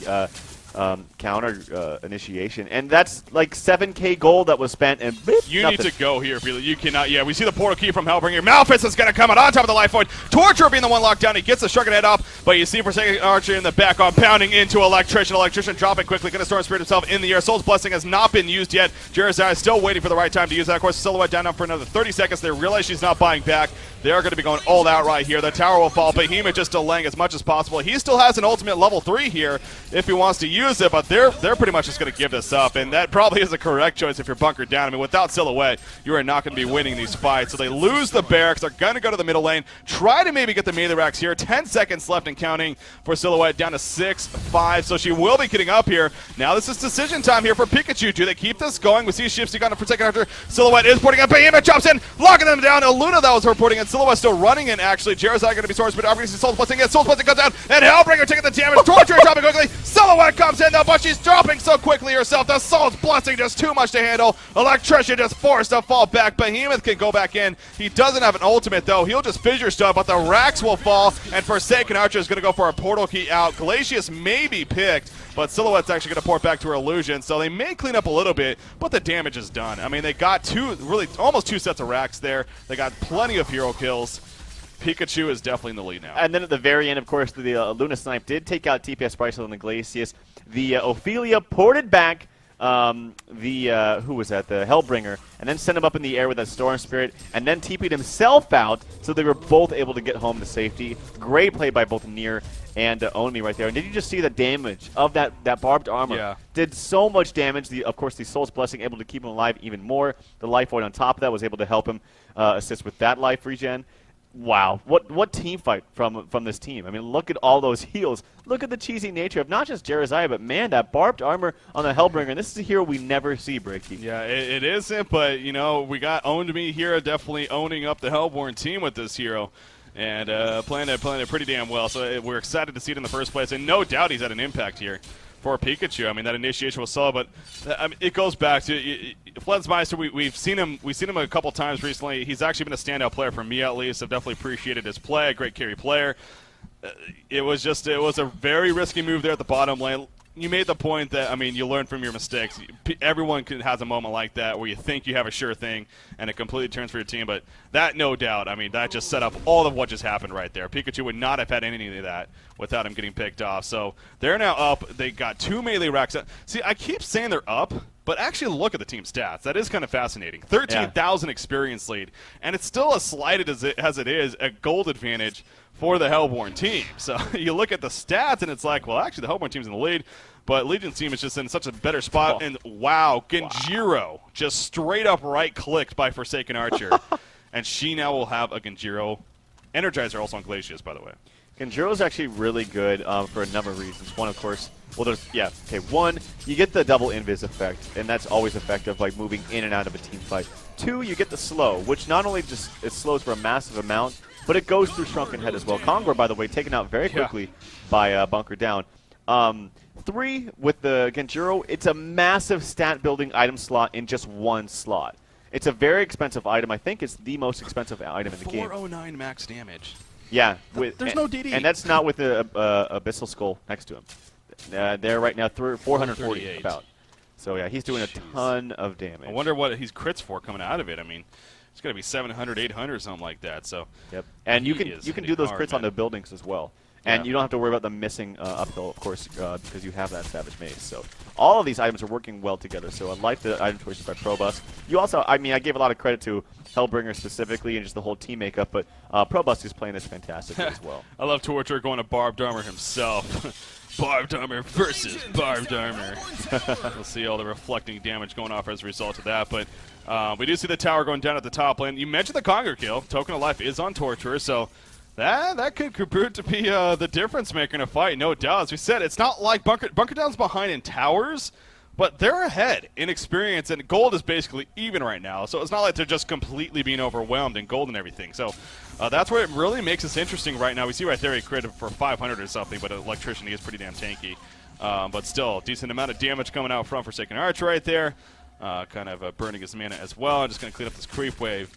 counter initiation, and that's like 7K gold that was spent, and you need to go here, Felix. You cannot. Yeah, we see the portal key from Hellbringer. Malphus is going to come out on top of the life void. Torture being the one locked down. He gets the Shrunken Head off, but you see Forsaken Archer in the back on pounding into Electrician. Electrician dropping quickly, going to Storm Spirit himself in the air. Soul's Blessing has not been used yet. Jeremiah is still waiting for the right time to use that. Of course, Silhouette down for another 30 seconds. They realize she's not buying back. They are going to be going all out right here. The tower will fall. Behemoth just delaying as much as possible. He still has an ultimate level 3 here if he wants to use it, but they're pretty much just going to give this up, and that probably is a correct choice if you're bunkered down. I mean, without Silhouette, you are not going to be winning these fights. So they lose the barracks. They're going to go to the middle lane, try to maybe get the melee racks here. 10 seconds left and counting for Silhouette, down to 6-5, so she will be getting up here. Now this is decision time here for Pikachu. Do they keep this going? We see Shifty got for second after. Silhouette is porting up. Behemoth jumps in, locking them down. Luna that was her porting in. Silhouette still running in, actually. Jeremiah going to be sourced, but obviously Soul's Blessing in. Soul's Blessing comes down, and Hellbringer taking the damage. Torture dropping quickly. Silhouette comes in, though, but she's dropping so quickly herself. The Soul's Blessing just too much to handle. Electrician just forced to fall back. Behemoth can go back in. He doesn't have an ultimate, though. He'll just fissure stuff, but the racks will fall, and Forsaken Archer is going to go for a portal key out. Glacius may be picked, but Silhouette's actually going to port back to her illusion, so they may clean up a little bit, but the damage is done. I mean, they got almost two sets of racks there. They got plenty of hero kills. Pikachu is definitely in the lead now. And then at the very end, of course, the Luna Snipe did take out TPS Brycel and the Glacius. The Ophelia ported back who was that? The Hellbringer, and then sent him up in the air with that Storm Spirit, and then TP'd himself out, so they were both able to get home to safety. Great play by both Nier and Own Me right there. And did you just see the damage of that barbed armor? Yeah. Did so much damage. Of course, the Soul's Blessing able to keep him alive even more. The Life Void on top of that was able to help him assist with that life regen. Wow, what team fight from this team. I mean, look at all those heals. Look at the cheesy nature of not just Jeremiah, but man, that barbed armor on the Hellbringer. And this is a hero we never see, Breaky. Yeah, it isn't, but, we got Owned Me here definitely owning up the Hellborn team with this hero. And playing it pretty damn well. So we're excited to see it in the first place. And no doubt he's had an impact here for Pikachu. I mean, that initiation was solid, but it goes back to Flensmeister. We've seen him a couple times recently. He's actually been a standout player for me, at least. I've definitely appreciated his play. A great carry player. It was a very risky move there at the bottom lane. You made the point that, you learn from your mistakes. Everyone has a moment like that where you think you have a sure thing and it completely turns for your team. But that, no doubt, that just set up all of what just happened right there. Pikachu would not have had any of that without him getting picked off. So they're now up. They got 2 melee racks. See, I keep saying they're up, but actually look at the team stats. That is kind of fascinating. 13,000 experience lead, and it's still as slighted as it is a gold advantage for the Hellborn team. So you look at the stats, and it's like, well, actually, the Hellborn team's in the lead, but Legion's team is just in such a better spot. Oh. And wow, Genjiro just straight up right-clicked by Forsaken Archer, and she now will have a Genjiro Energizer also on Glacius, by the way. Genjiro's actually really good for a number of reasons. One, of course, one, you get the double invis effect, and that's always effective, like moving in and out of a team fight. 2, you get the slow, which not only just it slows for a massive amount, but it goes through Shrunken Head as well. Kongor, by the way, taken out very quickly by BunkerDown. 3, with the Genjiro, it's a massive stat-building item slot in just one slot. It's a very expensive item. I think it's the most expensive item in the game. 409 max damage. Yeah. There's no DD. And that's not with the Abyssal Skull next to him. They're right now 440 438. about. So yeah, he's doing a ton of damage. I wonder what he's crits for coming out of it. I mean, it's going to be 700, 800, something like that. So yep. And you can do those hard, crits on the buildings as well. And you don't have to worry about them missing uphill, of course, because you have that Savage Mace. So all of these items are working well together. So I like the item choices by Probus. You also, I mean, I gave a lot of credit to Hellbringer specifically and just the whole team makeup, but Probus is playing this fantastically as well. I love Torture going to Barbed Armor himself. Barbed Armor versus Barbed Armor. We'll see all the reflecting damage going off as a result of that. But we do see the tower going down at the top lane. You mentioned the Conquer kill. Token of Life is on Torturer, so that could prove to be the difference maker in a fight, no doubt. As we said, it's not like BunkerDown's behind in towers, but they're ahead in experience, and gold is basically even right now. So it's not like they're just completely being overwhelmed in gold and everything. So that's where it really makes us interesting right now. We see right there he crit for 500 or something, but Electrician, he is pretty damn tanky. But still, decent amount of damage coming out from Forsaken Archer right there. Kind of burning his mana as well. I'm just going to clean up this creep wave.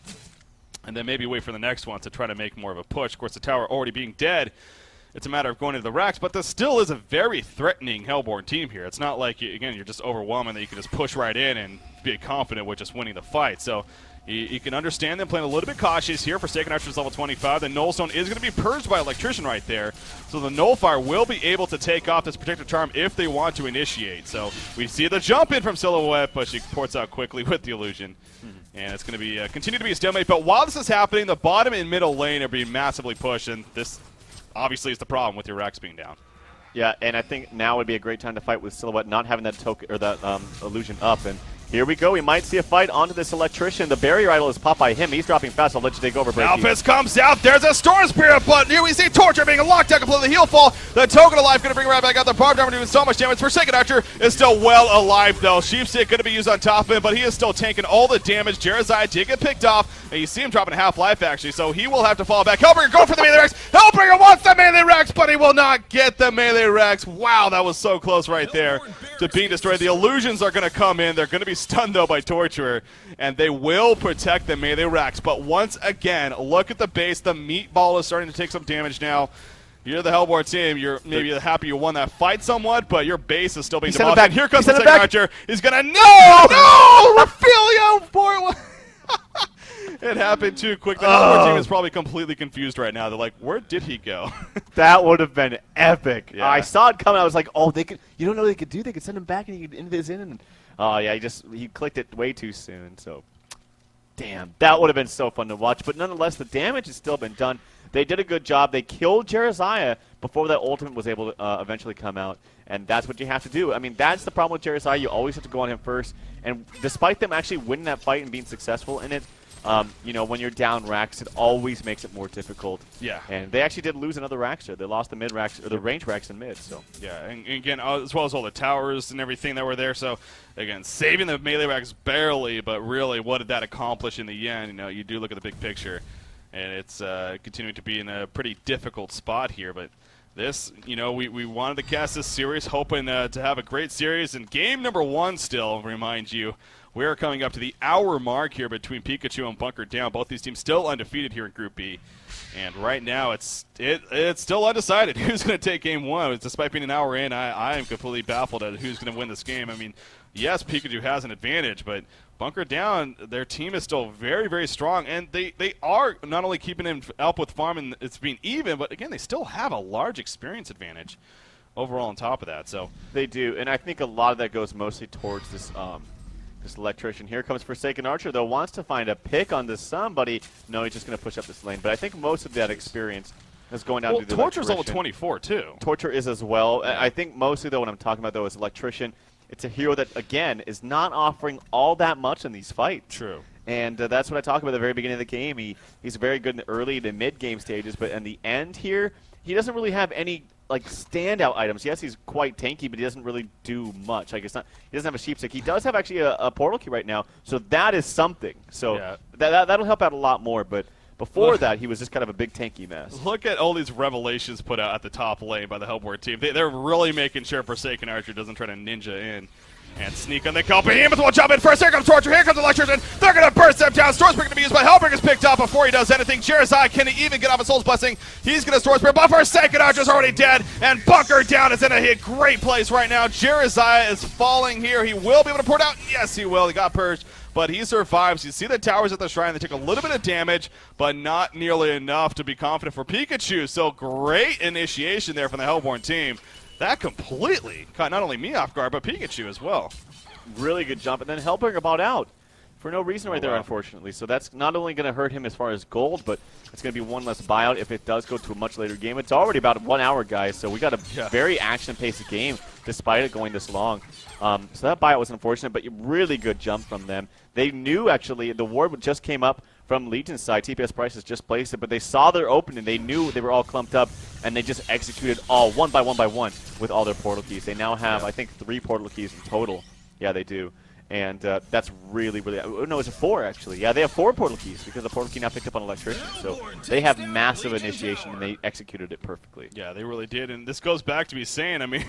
And then maybe wait for the next one to try to make more of a push. Of course, the tower already being dead, it's a matter of going into the racks, but this still is a very threatening Hellborn team here. It's not like, again, you're just overwhelming that you can just push right in and be confident with just winning the fight. So you can understand them playing a little bit cautious here. Forsaken Archer's level 25. The Nullstone is going to be purged by Electrician right there. So the Nullfire will be able to take off this Protective Charm if they want to initiate. So we see the jump in from Silhouette, but she ports out quickly with the Illusion. And it's going to be continue to be a stalemate. But while this is happening, the bottom and middle lane are being massively pushed, and this obviously is the problem with your racks being down. Yeah, and I think now would be a great time to fight with Silhouette not having that token or that illusion up. And here we go. We might see a fight onto this Electrician. The barrier idol is popped by him. He's dropping fast. I'll let you take over, Brady. Alphys comes out. There's a Storm Spirit, but here we see Torture being locked down completely. Heal fall. The Token of Life going to bring right back out. The Barbed Armor doing so much damage. Forsaken Archer is still well alive, though. Sheepstick going to be used on top of him, but he is still tanking all the damage. Jerizai did get picked off, and you see him dropping half life, actually, so he will have to fall back. Hellbringer go for the melee Rex. Hellbringer wants the melee Rex, but he will not get the melee Rex. Wow, that was so close right there to being destroyed. The illusions are going to come in. They're going to be stunned, though, by Torturer, and they will protect the melee racks. But once again, look at the base. The meatball is starting to take some damage now. You're the Hellborn team. You're maybe happy you won that fight somewhat, but your base is still being demolished. And here comes the second Archer. He's going to... No! Raphaelio! Poor... It happened too quick. The Hellborn team is probably completely confused right now. They're like, where did he go? That would have been epic. Yeah. I saw it coming. I was like, oh, they could. You don't know what they could do? They could send him back and he could invis in. And, oh, yeah, he clicked it way too soon. So, damn. That would have been so fun to watch. But nonetheless, the damage has still been done. They did a good job. They killed Jerizaiah before that ultimate was able to eventually come out. And that's what you have to do. I mean, that's the problem with Jerizaiah. You always have to go on him first. And despite them actually winning that fight and being successful in it, you know, when you're down racks, it always makes it more difficult. Yeah. And they actually did lose another rackster. They lost the mid racks or the range racks in mid. So yeah, and again, as well as all the towers and everything that were there. So again, saving the melee racks barely, but really, what did that accomplish in the end? You know, you do look at the big picture, and it's continuing to be in a pretty difficult spot here. But this, you know, we wanted to cast this series, hoping to have a great series. And game number 1 still, remind you. We are coming up to the hour mark here between Pikachu and BunkerDown. Both these teams still undefeated here in Group B. And right now it's still undecided who's going to take game 1. Despite being an hour in, I am completely baffled at who's going to win this game. I mean, yes, Pikachu has an advantage, but BunkerDown, their team is still very, very strong. And they are not only keeping him up with farm and it's being even, but again, they still have a large experience advantage overall on top of that. So they do. And I think a lot of that goes mostly towards this this Electrician. Here comes Forsaken Archer, though, wants to find a pick onto somebody. No, he's just going to push up this lane. But I think most of that experience is going down to the Torture's level 24, too. Torture is as well. Yeah. I think mostly, though, what I'm talking about, though, is Electrician. It's a hero that, again, is not offering all that much in these fights. True. And that's what I talked about at the very beginning of the game. He's very good in the early to mid-game stages, but in the end here, he doesn't really have any like standout items. Yes, he's quite tanky, but he doesn't really do much. Like it's not, he doesn't have a sheepstick. He does have actually a portal key right now, so that is something. So yeah. that'll help out a lot more. But before that, he was just kind of a big tanky mess. Look at all these revelations put out at the top lane by the Hellborn team. They're really making sure Forsaken Archer doesn't try to ninja in. And sneak on the kill. Behemoth will jump in first. Here comes Torture. Here comes Electrician. They're going to burst him down. Storm Spirit going to be used, but Hellbringer's picked up before he does anything. Jeremiah can even get off a Soul's Blessing. He's going to Storm Spirit, but Forsaken Archer's already dead. And BunkerDown is in a great place right now. Jeremiah is falling here. He will be able to pour it out. Yes, he will. He got purged, but he survives. You see the towers at the shrine. They take a little bit of damage, but not nearly enough to be confident for Pikachu. So great initiation there from the Hellborn team. That completely caught not only me off guard, but Pikachu as well. Really good jump, and then Hellbringer bowed out for no reason right there, unfortunately. So that's not only going to hurt him as far as gold, but it's going to be one less buyout if it does go to a much later game. It's already about 1 hour, guys, so we got a very action-paced game despite it going this long. So that buyout was unfortunate, but really good jump from them. They knew, actually, the ward just came up from Legion's side. TPS Price has just placed it, but they saw their opening. They knew they were all clumped up, and they just executed all one by one with all their portal keys. They now have, I think, 3 portal keys in total. Yeah, they do. And that's really, really... Oh, no, it's 4, actually. Yeah, they have 4 portal keys because the portal key now picked up on Electrician. So they have massive initiation, and they executed it perfectly. Yeah, they really did. And this goes back to me saying, I mean,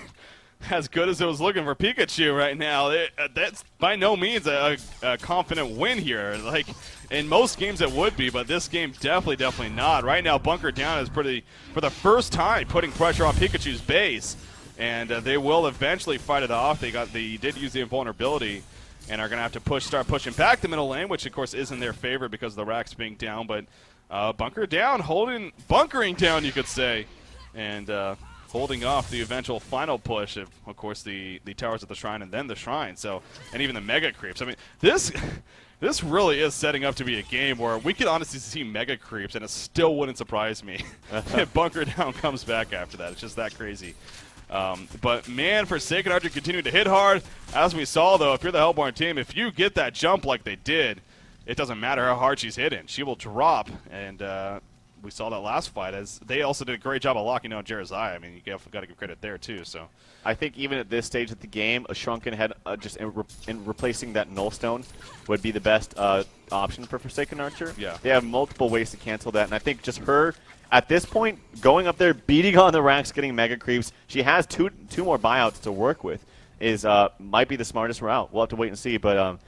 as good as it was looking for Pikachu right now, that's by no means a confident win here. Like, in most games it would be, but this game definitely not. Right now, BunkerDown is for the first time, putting pressure on Pikachu's base. And they will eventually fight it off. They did use the invulnerability and are going to have to start pushing back the middle lane, which of course is in their favor because of the racks being down. But BunkerDown bunkering down, you could say, and holding off the eventual final push of course, the towers at the shrine and then the shrine. So, and even the mega creeps. I mean, this really is setting up to be a game where we could honestly see mega creeps, and it still wouldn't surprise me if BunkerDown comes back after that. It's just that crazy. But man, Forsaken Archer continuing to hit hard. As we saw, though, if you're the Hellborn team, if you get that jump like they did, it doesn't matter how hard she's hitting. She will drop, and we saw that last fight. As they also did a great job of locking down Jeremiah. I mean, you got to give credit there too. So I think even at this stage of the game, a Shrunken Head just in replacing that Null Stone would be the best option for Forsaken Archer. Yeah, they have multiple ways to cancel that, and I think just her. At this point, going up there, beating on the racks, getting mega creeps, she has two more buyouts to work with, might be the smartest route. We'll have to wait and see. But,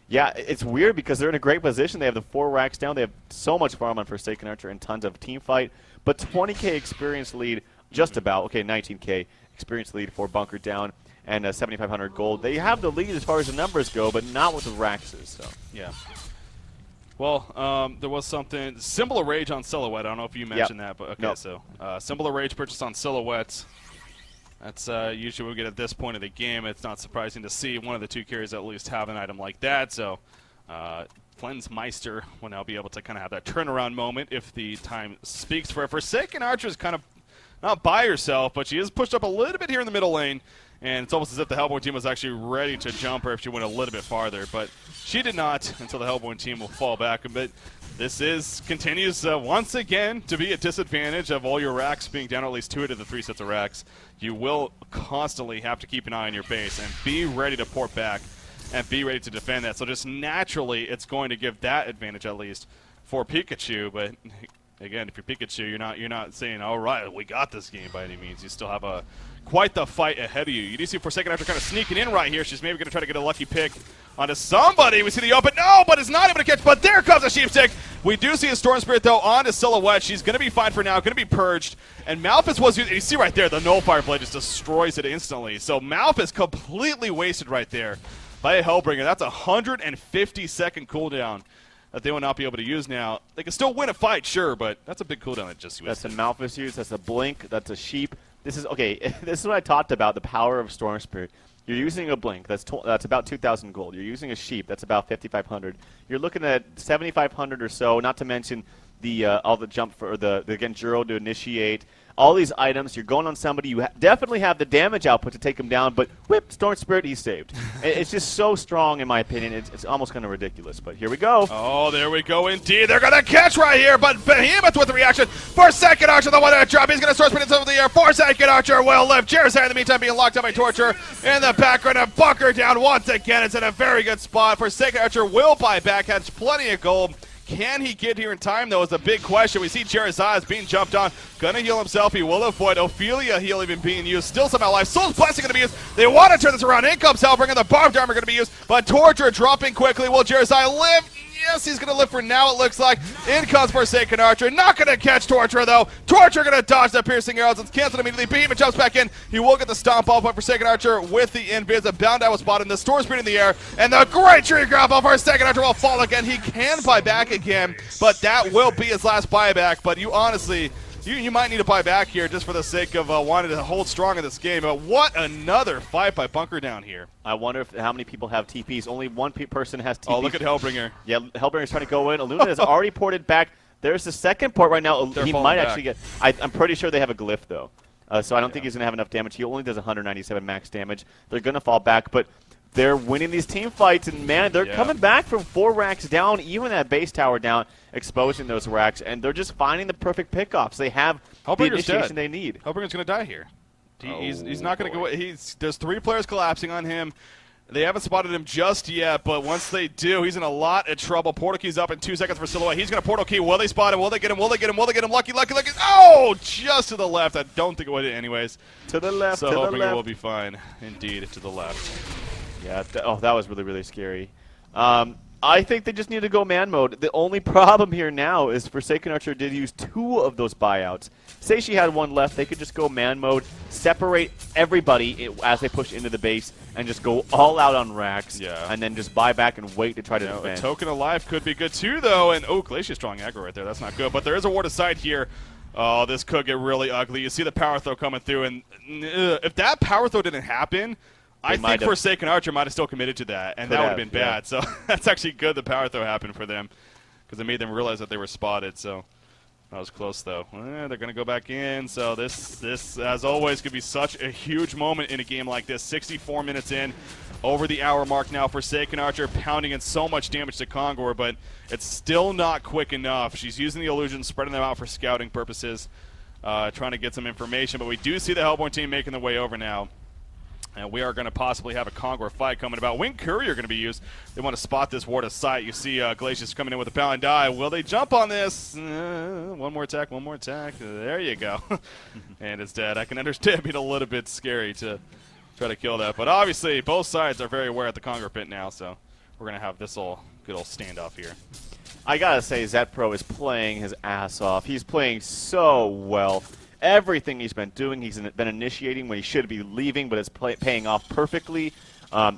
yeah, it's weird because they're in a great position. They have the 4 racks down. They have so much farm on Forsaken Archer and tons of team fight. But 20K experience lead, just about. Okay, 19K experience lead for BunkerDown and 7,500 gold. They have the lead as far as the numbers go, but not with the racks. So, yeah. Well, there was something. Symbol of Rage on Silhouette. I don't know if you mentioned that, but okay, so Symbol of Rage purchased on Silhouette. That's usually what we get at this point of the game. It's not surprising to see one of the 2 carriers at least have an item like that. So Flensmeister will now be able to kind of have that turnaround moment if the time speaks for her. Forsaken Archer is kind of not by herself, but she is pushed up a little bit here in the middle lane. And it's almost as if the Hellborn team was actually ready to jump her if she went a little bit farther. But she did not until the Hellborn team will fall back. But this continues once again to be a disadvantage of all your racks being down, at least 2 out of the 3 sets of racks. You will constantly have to keep an eye on your base and be ready to port back and be ready to defend that. So just naturally, it's going to give that advantage at least for Pikachu. But again, if you're Pikachu, you're not saying, all right, we got this game by any means. You still have quite the fight ahead of you. You do see Forsaken Archer kind of sneaking in right here. She's maybe going to try to get a lucky pick onto somebody. We see the open. No, but is not able to catch. But there comes a Sheepstick. We do see a Storm Spirit, though, onto Silhouette. She's going to be fine for now. Going to be purged. And Malphus was, you see right there, the Nullfire Blade just destroys it instantly. So Malphus completely wasted right there by a Hellbringer. That's a 150-second cooldown that they will not be able to use now. They can still win a fight, sure, but that's a big cooldown that just used. That's a Malphus use. That's a Blink. That's a Sheep. This is okay. This is what I talked about, the power of Storm Spirit. You're using a Blink. That's about 2,000 gold. You're using a Sheep. That's about 5,500. You're looking at 7,500 or so. Not to mention the all the jump for the Genjuro to initiate. All these items, you're going on somebody. You definitely have the damage output to take him down, but whip, Storm Spirit, he's saved. It's just so strong, in my opinion. It's almost kind of ridiculous, but here we go. Oh, there we go indeed. They're going to catch right here, but Behemoth with the reaction. Forsaken Archer, the one that drop. He's going to Storm Spirit into the air. Forsaken Archer will live. Jeremiah in the meantime being locked up by Torture. In the background of BunkerDown once again. It's in a very good spot. Forsaken Archer will buy back, has plenty of gold. Can he get here in time, though, is the big question. We see Cherizaz being jumped on. Gonna heal himself. He will avoid Ophelia heal even being used. Still somehow alive. Soul's Blessing gonna be used. They want to turn this around. In comes Hellbringer. The Barbed Armor gonna be used, but Torture dropping quickly. Will Cherizaz live? Yes, he's going to live for now, it looks like. In comes Forsaken Archer. Not going to catch Torture, though. Torture going to dodge the piercing arrows. It's canceled immediately. Behemoth jumps back in. He will get the stomp off, but Forsaken Archer with the invis. A bound out was spotted. The Storm Speed in the air. And the great tree grab off Forsaken Archer will fall again. He can buy back again, but that will be his last buyback. But you honestly... You might need to buy back here just for the sake of wanting to hold strong in this game. But what another fight by BunkerDown here. I wonder how many people have TPs. Only one person has TPs. Oh, look at Hellbringer. Yeah, Hellbringer's trying to go in. Illuna has already ported back. There's the second port right now. He might actually get... I'm pretty sure they have a glyph, though. So I don't think he's going to have enough damage. He only does 197 max damage. They're going to fall back, but they're winning these team fights, and man, they're coming back from 4 racks down, even that base tower down, exposing those racks, and they're just finding the perfect pickoffs. They have the initiation they need. Hellbringer's going to die here. He's not going to go. There's 3 players collapsing on him. They haven't spotted him just yet, but once they do, he's in a lot of trouble. Portal Key's up in 2 seconds for Silhouette. He's going to Portal Key. Will they spot him? Will they get him? Will they get him? Will they get him? Lucky. Oh, just to the left. I don't think it would anyways. To the left, so to the Hellbringer left. will be fine. Indeed, to the left. Yeah, that was really, really scary. I think they just need to go man mode. The only problem here now is Forsaken Archer did use 2 of those buyouts. Say she had 1 left, they could just go man mode, separate everybody as they push into the base, and just go all out on racks, and then just buy back and wait to try to defend. A token of life could be good too, though, and Glacier strong aggro right there. That's not good, but there is a ward of sight here. Oh, this could get really ugly. You see the power throw coming through, and if that power throw didn't happen, I think Forsaken Archer might have still committed to that, and that would have been bad. So that's actually good the power throw happened for them because it made them realize that they were spotted. So that was close, though. They're going to go back in. So this, as always, could be such a huge moment in a game like this. 64 minutes in, over the hour mark now. Forsaken Archer pounding in so much damage to Kongor, but it's still not quick enough. She's using the illusions, spreading them out for scouting purposes, trying to get some information. But we do see the Hellborn team making their way over now. And we are going to possibly have a Kongor fight coming about. Wing Courier going to be used. They want to spot this ward of sight. You see Glacius coming in with a pound and die. Will they jump on this? One more attack, one more attack. There you go. And it's dead. I can understand being a little bit scary to try to kill that. But obviously, both sides are very aware at the Kongor pit now. So we're going to have this good old standoff here. I got to say, Zetpro is playing his ass off. He's playing so well. Everything he's been doing, he's been initiating when he should be leaving, but it's paying off perfectly.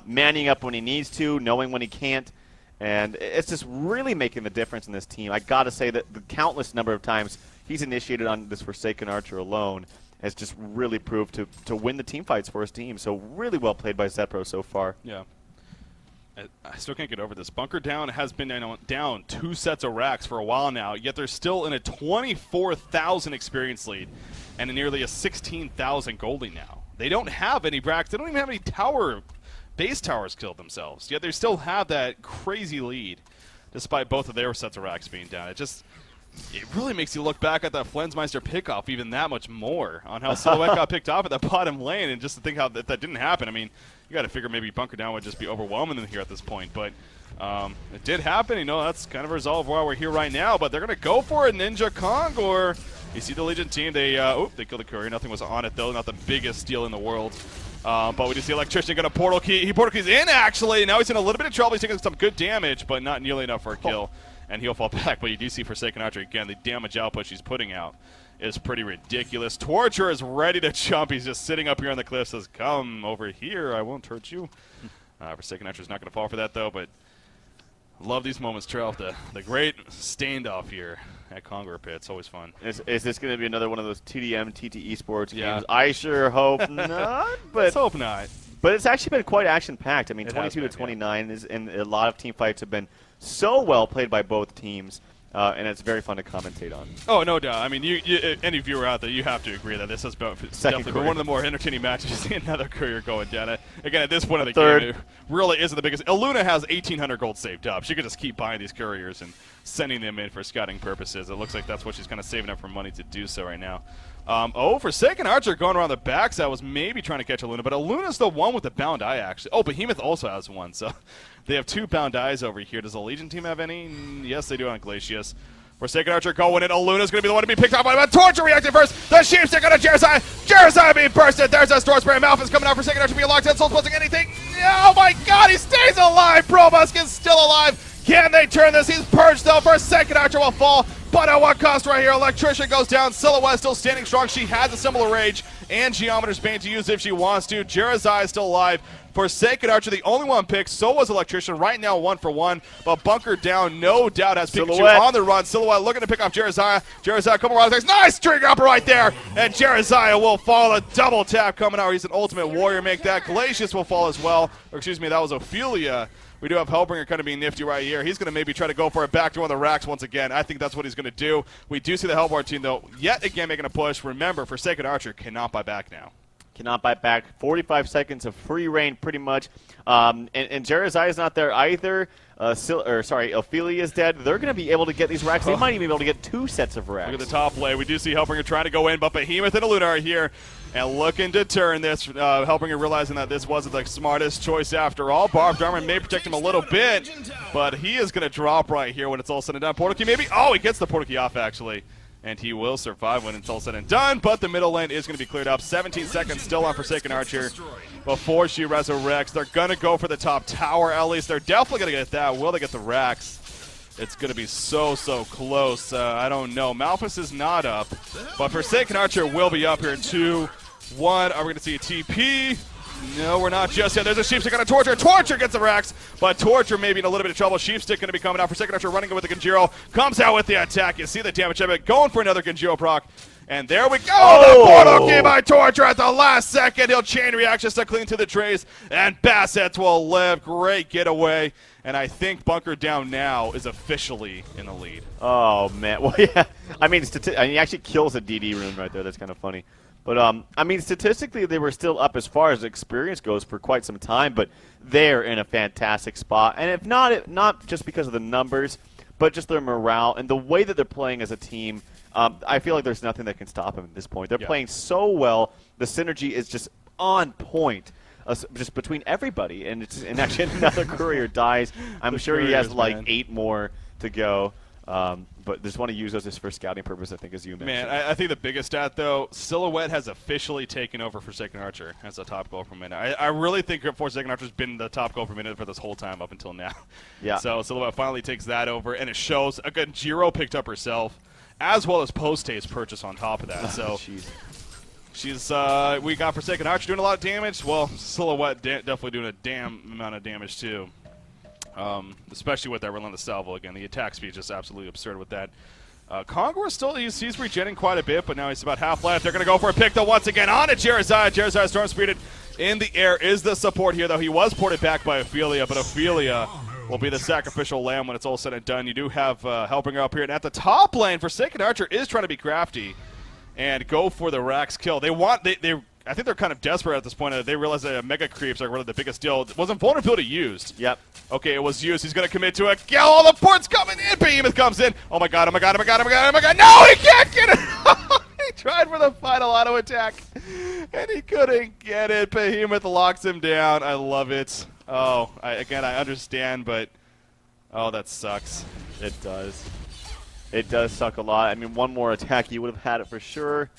Manning up when he needs to, knowing when he can't. And it's just really making the difference in this team. I got to say that the countless number of times he's initiated on this Forsaken Archer alone has just really proved to win the team fights for his team. So really well played by Zetpro so far. Yeah. I still can't get over this. BunkerDown has been down 2 sets of racks for a while now, yet they're still in a 24,000 experience lead and nearly a 16,000 gold lead now. They don't have any racks. They don't even have any base towers killed themselves, yet they still have that crazy lead despite both of their sets of racks being down. It really makes you look back at that Flensmeister pickoff even that much more on how Silhouette got picked off at the bottom lane, and just to think how that didn't happen. I mean, you got to figure maybe BunkerDown would just be overwhelming them here at this point, but it did happen. That's kind of a result of why we're here right now, but they're going to go for it. Ninja Kongor. You see the Legion team, they killed the Courier. Nothing was on it, though. Not the biggest steal in the world. But we just see Electrician going to Portal Key. He Portal Keys in, actually. Now he's in a little bit of trouble. He's taking some good damage, but not nearly enough for a kill. And he'll fall back, but you do see Forsaken Archer again. The damage output she's putting out is pretty ridiculous. Torture is ready to jump. He's just sitting up here on the cliff, says, come over here. I won't hurt you. Forsaken Archer's not going to fall for that, though, but love these moments, Trail. The great standoff here at Kongor Pit. It's always fun. Is this going to be another one of those TDM, TT Esports games? I sure hope not. But let's hope not. But it's actually been quite action-packed. I mean, 22 to 29, and a lot of team fights have been so well played by both teams, and it's very fun to commentate on. Oh, no doubt. I mean, any viewer out there, you have to agree that this has definitely been one of the more entertaining matches. You see another Courier going down. Again, at this point of the game, it really isn't the biggest. Illuna has 1,800 gold saved up. She could just keep buying these Couriers and sending them in for scouting purposes. It looks like that's what she's kind of saving up for money to do so right now. Forsaken Archer going around the backside was maybe trying to catch Aluna, but Aluna's the one with the bound eye, actually. Oh, Behemoth also has one, so they have 2 bound eyes over here. Does the Legion team have any? Yes, they do on Glacius. Forsaken Archer going in. Aluna's going to be the one to be picked off by Torture reacting first. The Sheepstick on a Jersai. Jersai being bursted. There's a Storm Spray. Malphus coming out. Forsaken Archer being locked in. Soul's posting anything. Oh my god, he stays alive. Probusk is still alive. Can they turn this? He's purged though. Forsaken Archer will fall. But at what cost right here? Electrician goes down. Silhouette still standing strong. She has a similar rage and Geometer's Bane to use if she wants to. Jersai is still alive. Forsaken Archer, the only one picked. So was Electrician. Right now, 1 for 1. But BunkerDown, no doubt, has Pikachu on the run. Silhouette looking to pick off Jersai. Jersai, a couple rounds. Nice trigger upper right there. And Jersai will fall. A double tap coming out. He's an ultimate warrior. Make that. Glacius will fall as well. Or excuse me, that was Ophelia. We do have Hellbringer kind of being nifty right here. He's going to maybe try to go for it back to one of the racks once again. I think that's what he's going to do. We do see the Hellbar team, though, yet again making a push. Remember, Forsaken Archer cannot buy back now. Cannot bite back. 45 seconds of free reign, pretty much. And Jersai is not there either. Ophelia is dead. They're going to be able to get these racks. They might even be able to get 2 sets of racks. Look at the top play. We do see Hellbringer trying to go in, but Behemoth and Aluna are here and looking to turn this. Hellbringer realizing that this wasn't the smartest choice after all. Barbed Armor may protect him a little bit, but he is going to drop right here when it's all said and done. Portal Key maybe? Oh, he gets the Portal Key off, actually. And he will survive when it's all said and done, but the middle lane is going to be cleared up. 17 seconds still on Forsaken Archer before she resurrects. They're going to go for the top tower, at least. They're definitely going to get that. Will they get the racks? It's going to be so close. I don't know. Malphus is not up, but Forsaken Archer will be up here in 2, 1. Are we going to see a TP? No, we're not just yet. There's a Sheepstick on a Torture. Torture gets the racks, but Torture maybe in a little bit of trouble. Sheepstick going to be coming out. Forsaken Archer running with the Genjiro. Comes out with the attack. You see the damage of it. Going for another Genjiro proc. And there we go. Oh! The portal key by Torture at the last second. He'll chain reactions to clean to the trays. And Bassett will live. Great getaway. And I think BunkerDown now is officially in the lead. Oh, man. Well, yeah. I mean, he actually kills a DD room right there. That's kind of funny. But, I mean, statistically, they were still up as far as experience goes for quite some time, but they're in a fantastic spot. And if not just because of the numbers, but just their morale and the way that they're playing as a team, I feel like there's nothing that can stop them at this point. They're playing so well. The synergy is just on point, just between everybody. And actually another courier dies. I'm sure he has like 8 more to go. But just want to use those just for scouting purpose, I think, as you mentioned. Man, I think the biggest stat, though, Silhouette has officially taken over Forsaken Archer as a top goal per minute. I really think Forsaken Archer's been the top goal per minute for this whole time up until now. Yeah. So Silhouette finally takes that over, and it shows. Again, Jiro picked up herself, as well as Post-Haste purchase on top of that. So we got Forsaken Archer doing a lot of damage. Well, Silhouette definitely doing a damn amount of damage, too. Especially with that Relentless Salvo. Again, the attack speed is just absolutely absurd with that. Conqueror still, he's regenerating quite a bit, but now he's about half left. They're going to go for a pick, though, once again on it. Jersai. Jersai Storm Speeded in the air is the support here, though. He was ported back by Ophelia, but Ophelia will be the sacrificial lamb when it's all said and done. You do have Hellbringer up here. And at the top lane, Forsaken Archer is trying to be crafty and go for the Rax kill. I think they're kind of desperate at this point. They realize that Mega Creeps are really the biggest deal. Wasn't vulnerability used? Yep. Okay, it was used. He's going to commit to it. All the ports coming in. Behemoth comes in. Oh, my God. Oh, my God. Oh, my God. Oh, my God. Oh, my God. No, he can't get it. He tried for the final auto attack, and he couldn't get it. Behemoth locks him down. I love it. Oh, I understand, but, oh, that sucks. It does. It does suck a lot. I mean, one more attack, you would have had it for sure.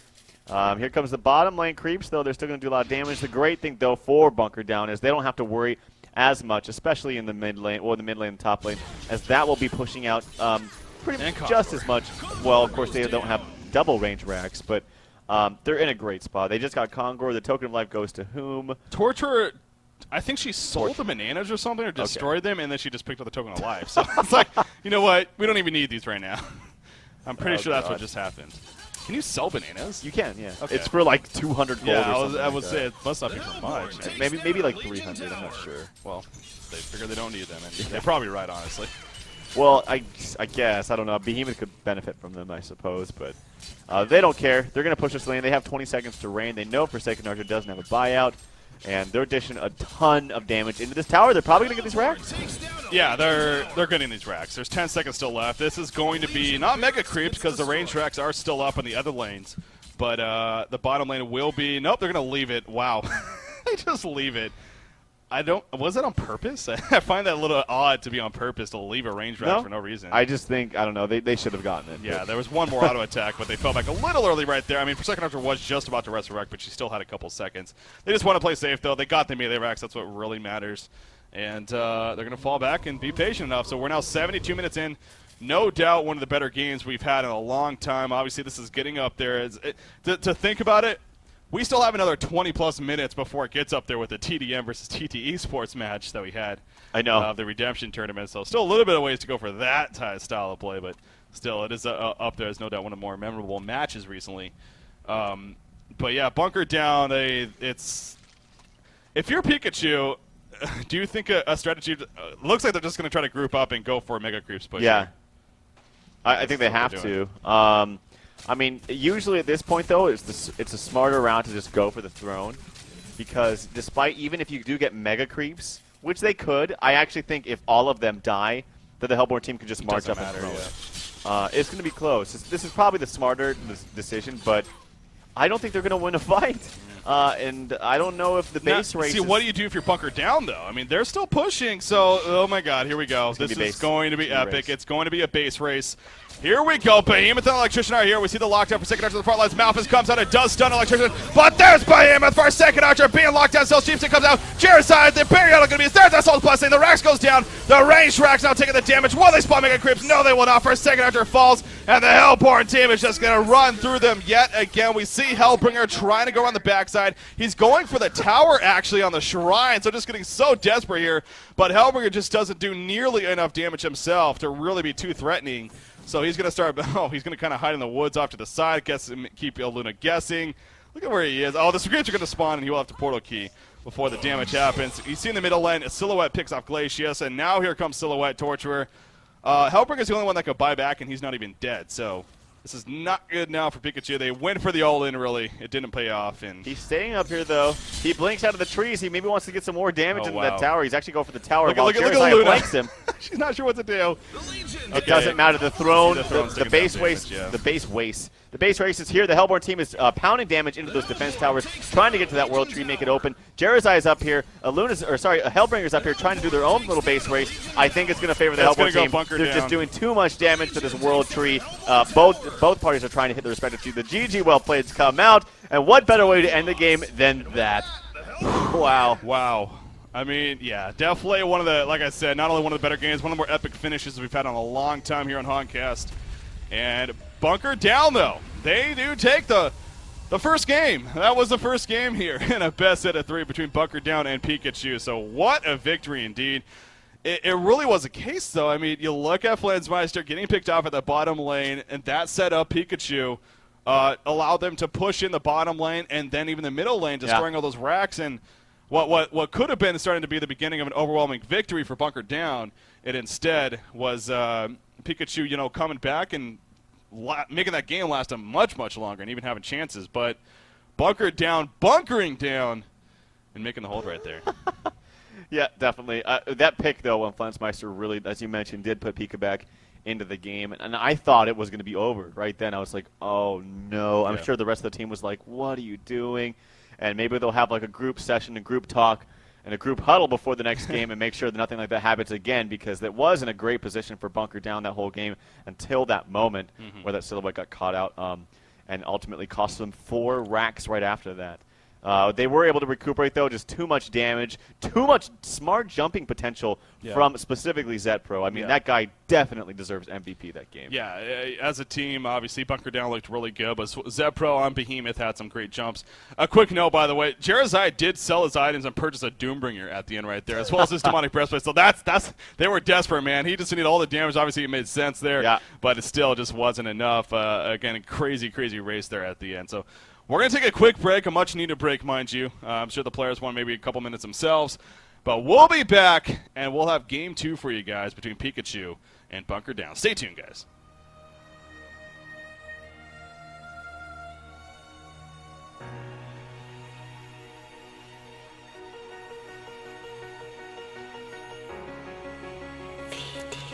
Here comes the bottom lane creeps, though. They're still going to do a lot of damage. The great thing, though, for BunkerDown is they don't have to worry as much, especially in the mid lane, or the mid lane and top lane, as that will be pushing out pretty much just as much. Well, of course, they don't have double range racks, but they're in a great spot. They just got Conqueror. The Token of Life goes to whom? Torture. I think she sold the bananas or something, or destroyed them, and then she just picked up the Token of Life. So it's like, you know what? We don't even need these right now. I'm pretty sure that's what just happened. Can you sell bananas? You can, yeah. Okay. It's for like 200 gold. Yeah, or something I would like say it must not be for much. Maybe like 300. I'm not sure. Well, they figure they don't need them, and they're probably right, honestly. Well, I guess I don't know. Behemoth could benefit from them, I suppose, but they don't care. They're going to push this lane. They have 20 seconds to reign. They know Forsaken Archer doesn't have a buyout, and they're dishing a ton of damage into this tower. They're probably going to get these racks. Yeah, they're getting these racks. There's 10 seconds still left. This is going to be not mega creeps because the range racks are still up in the other lanes. But the bottom lane will be – nope, they're going to leave it. Wow. They just leave it. Was that on purpose? I find that a little odd to be on purpose to leave a range rack for no reason. I just think, I don't know, they should have gotten it. Yeah, there was one more auto attack, but they fell back a little early right there. I mean, Second Archer was just about to resurrect, but she still had a couple seconds. They just want to play safe, though. They got the melee racks. That's what really matters. And they're going to fall back and be patient enough. So we're now 72 minutes in. No doubt one of the better games we've had in a long time. Obviously, this is getting up there. To think about it, we still have another 20-plus minutes before it gets up there with the TDM versus TT Esports match that we had. I know. The Redemption Tournament. So still a little bit of ways to go for that style of play, but still it is up there. It's no doubt one of the more memorable matches recently. But, yeah, BunkerDown, if you're Pikachu, do you think a strategy looks like they're just going to try to group up and go for a Mega Creeps push? Yeah. I think they have to. I mean, usually at this point, though, it's a smarter round to just go for the throne, because even if you do get Mega Creeps, which they could, I actually think if all of them die, that the Hellborn team could just march up and throne. Yeah. It's going to be close. This is probably the smarter decision, but I don't think they're going to win a fight. And I don't know if the base race. See, what do you do if you're BunkerDown, though? I mean, they're still pushing. So, oh my God, here we go. This is going to be epic. It's going to be a base race. Here we go. Behemoth and Electrician are here. We see the lockdown for Second Archer to the front lines. Malphus comes out. It does stun Electrician. But there's Behemoth for Second Archer being locked down. Still, Chieftain comes out. Jairus, the barrier going to be there's Assault Blessing. The Rax goes down. The ranged Rax now taking the damage. Will they spawn Mega Creeps? No, they will not. First Second Archer falls. And the Hellborn team is just going to run through them yet again. We see Hellbringer trying to go on the backside. He's going for the tower, actually, on the Shrine. So just getting so desperate here. But Hellbringer just doesn't do nearly enough damage himself to really be too threatening. So he's going to start, he's going to kind of hide in the woods off to the side, keep Luna guessing. Look at where he is. Oh, the Screams are going to spawn, and he will have to portal key before the damage happens. You see in the middle lane, Silhouette picks off Glacius, and now here comes Silhouette, Torturer. Hellbringer's the only one that could buy back, and he's not even dead. So this is not good now for Pikachu. They went for the all-in, really. It didn't pay off. And he's staying up here, though. He blinks out of the trees. He maybe wants to get some more damage into that tower. He's actually going for the tower. Look at Luna. Blinks him. She's not sure what to do. It doesn't matter. The throne, the base waste, the base waste. The base race is here. The Hellborn team is pounding damage into those defense towers, trying to get to that world tree, make it open. Jairus is up here. Hellbringer's up here trying to do their own little base race. I think it's going to favor the Hellborn team. They're just doing too much damage to this world tree. Both parties are trying to hit their respective tree. The GG well playeds come out, and what better way to end the game than that? Wow. Wow. I mean, yeah, definitely one of the, like I said, not only one of the better games, one of the more epic finishes we've had in a long time here on Honcast. And BunkerDown, though, they do take the first game. That was the first game here in a best set of 3 between BunkerDown and Pikachu. So what a victory indeed. It really was a case, though. I mean, you look at Flensmeister getting picked off at the bottom lane, and that set up Pikachu, allowed them to push in the bottom lane and then even the middle lane, destroying all those racks. And what could have been starting to be the beginning of an overwhelming victory for BunkerDown, it instead was Pikachu, coming back and making that game last a much, much longer and even having chances. But BunkerDown, bunkering down, and making the hold right there. Yeah, definitely. That pick, though, when Flensmeister really, as you mentioned, did put Pika back into the game. And I thought it was going to be over right then. I was like, oh, no. I'm sure the rest of the team was like, what are you doing? And maybe they'll have like a group session, a group talk, and a group huddle before the next game and make sure that nothing like that happens again, because that was in a great position for BunkerDown that whole game until that moment where that Silhouette got caught out and ultimately cost them 4 racks right after that. They were able to recuperate, though, just too much damage, too much smart jumping potential from specifically Zetpro. I mean, that guy definitely deserves MVP that game. Yeah, as a team, obviously, BunkerDown looked really good, but Zetpro on Behemoth had some great jumps. A quick note, by the way, Jairus did sell his items and purchase a Doombringer at the end right there, as well as his Demonic Breastplate. So they were desperate, man. He just needed all the damage. Obviously, it made sense there, but it still just wasn't enough. Again, a crazy, crazy race there at the end. So we're going to take a quick break, a much-needed break, mind you. I'm sure the players want maybe a couple minutes themselves. But we'll be back, and we'll have Game 2 for you guys between Pikachu and BunkerDown. Stay tuned, guys. VD.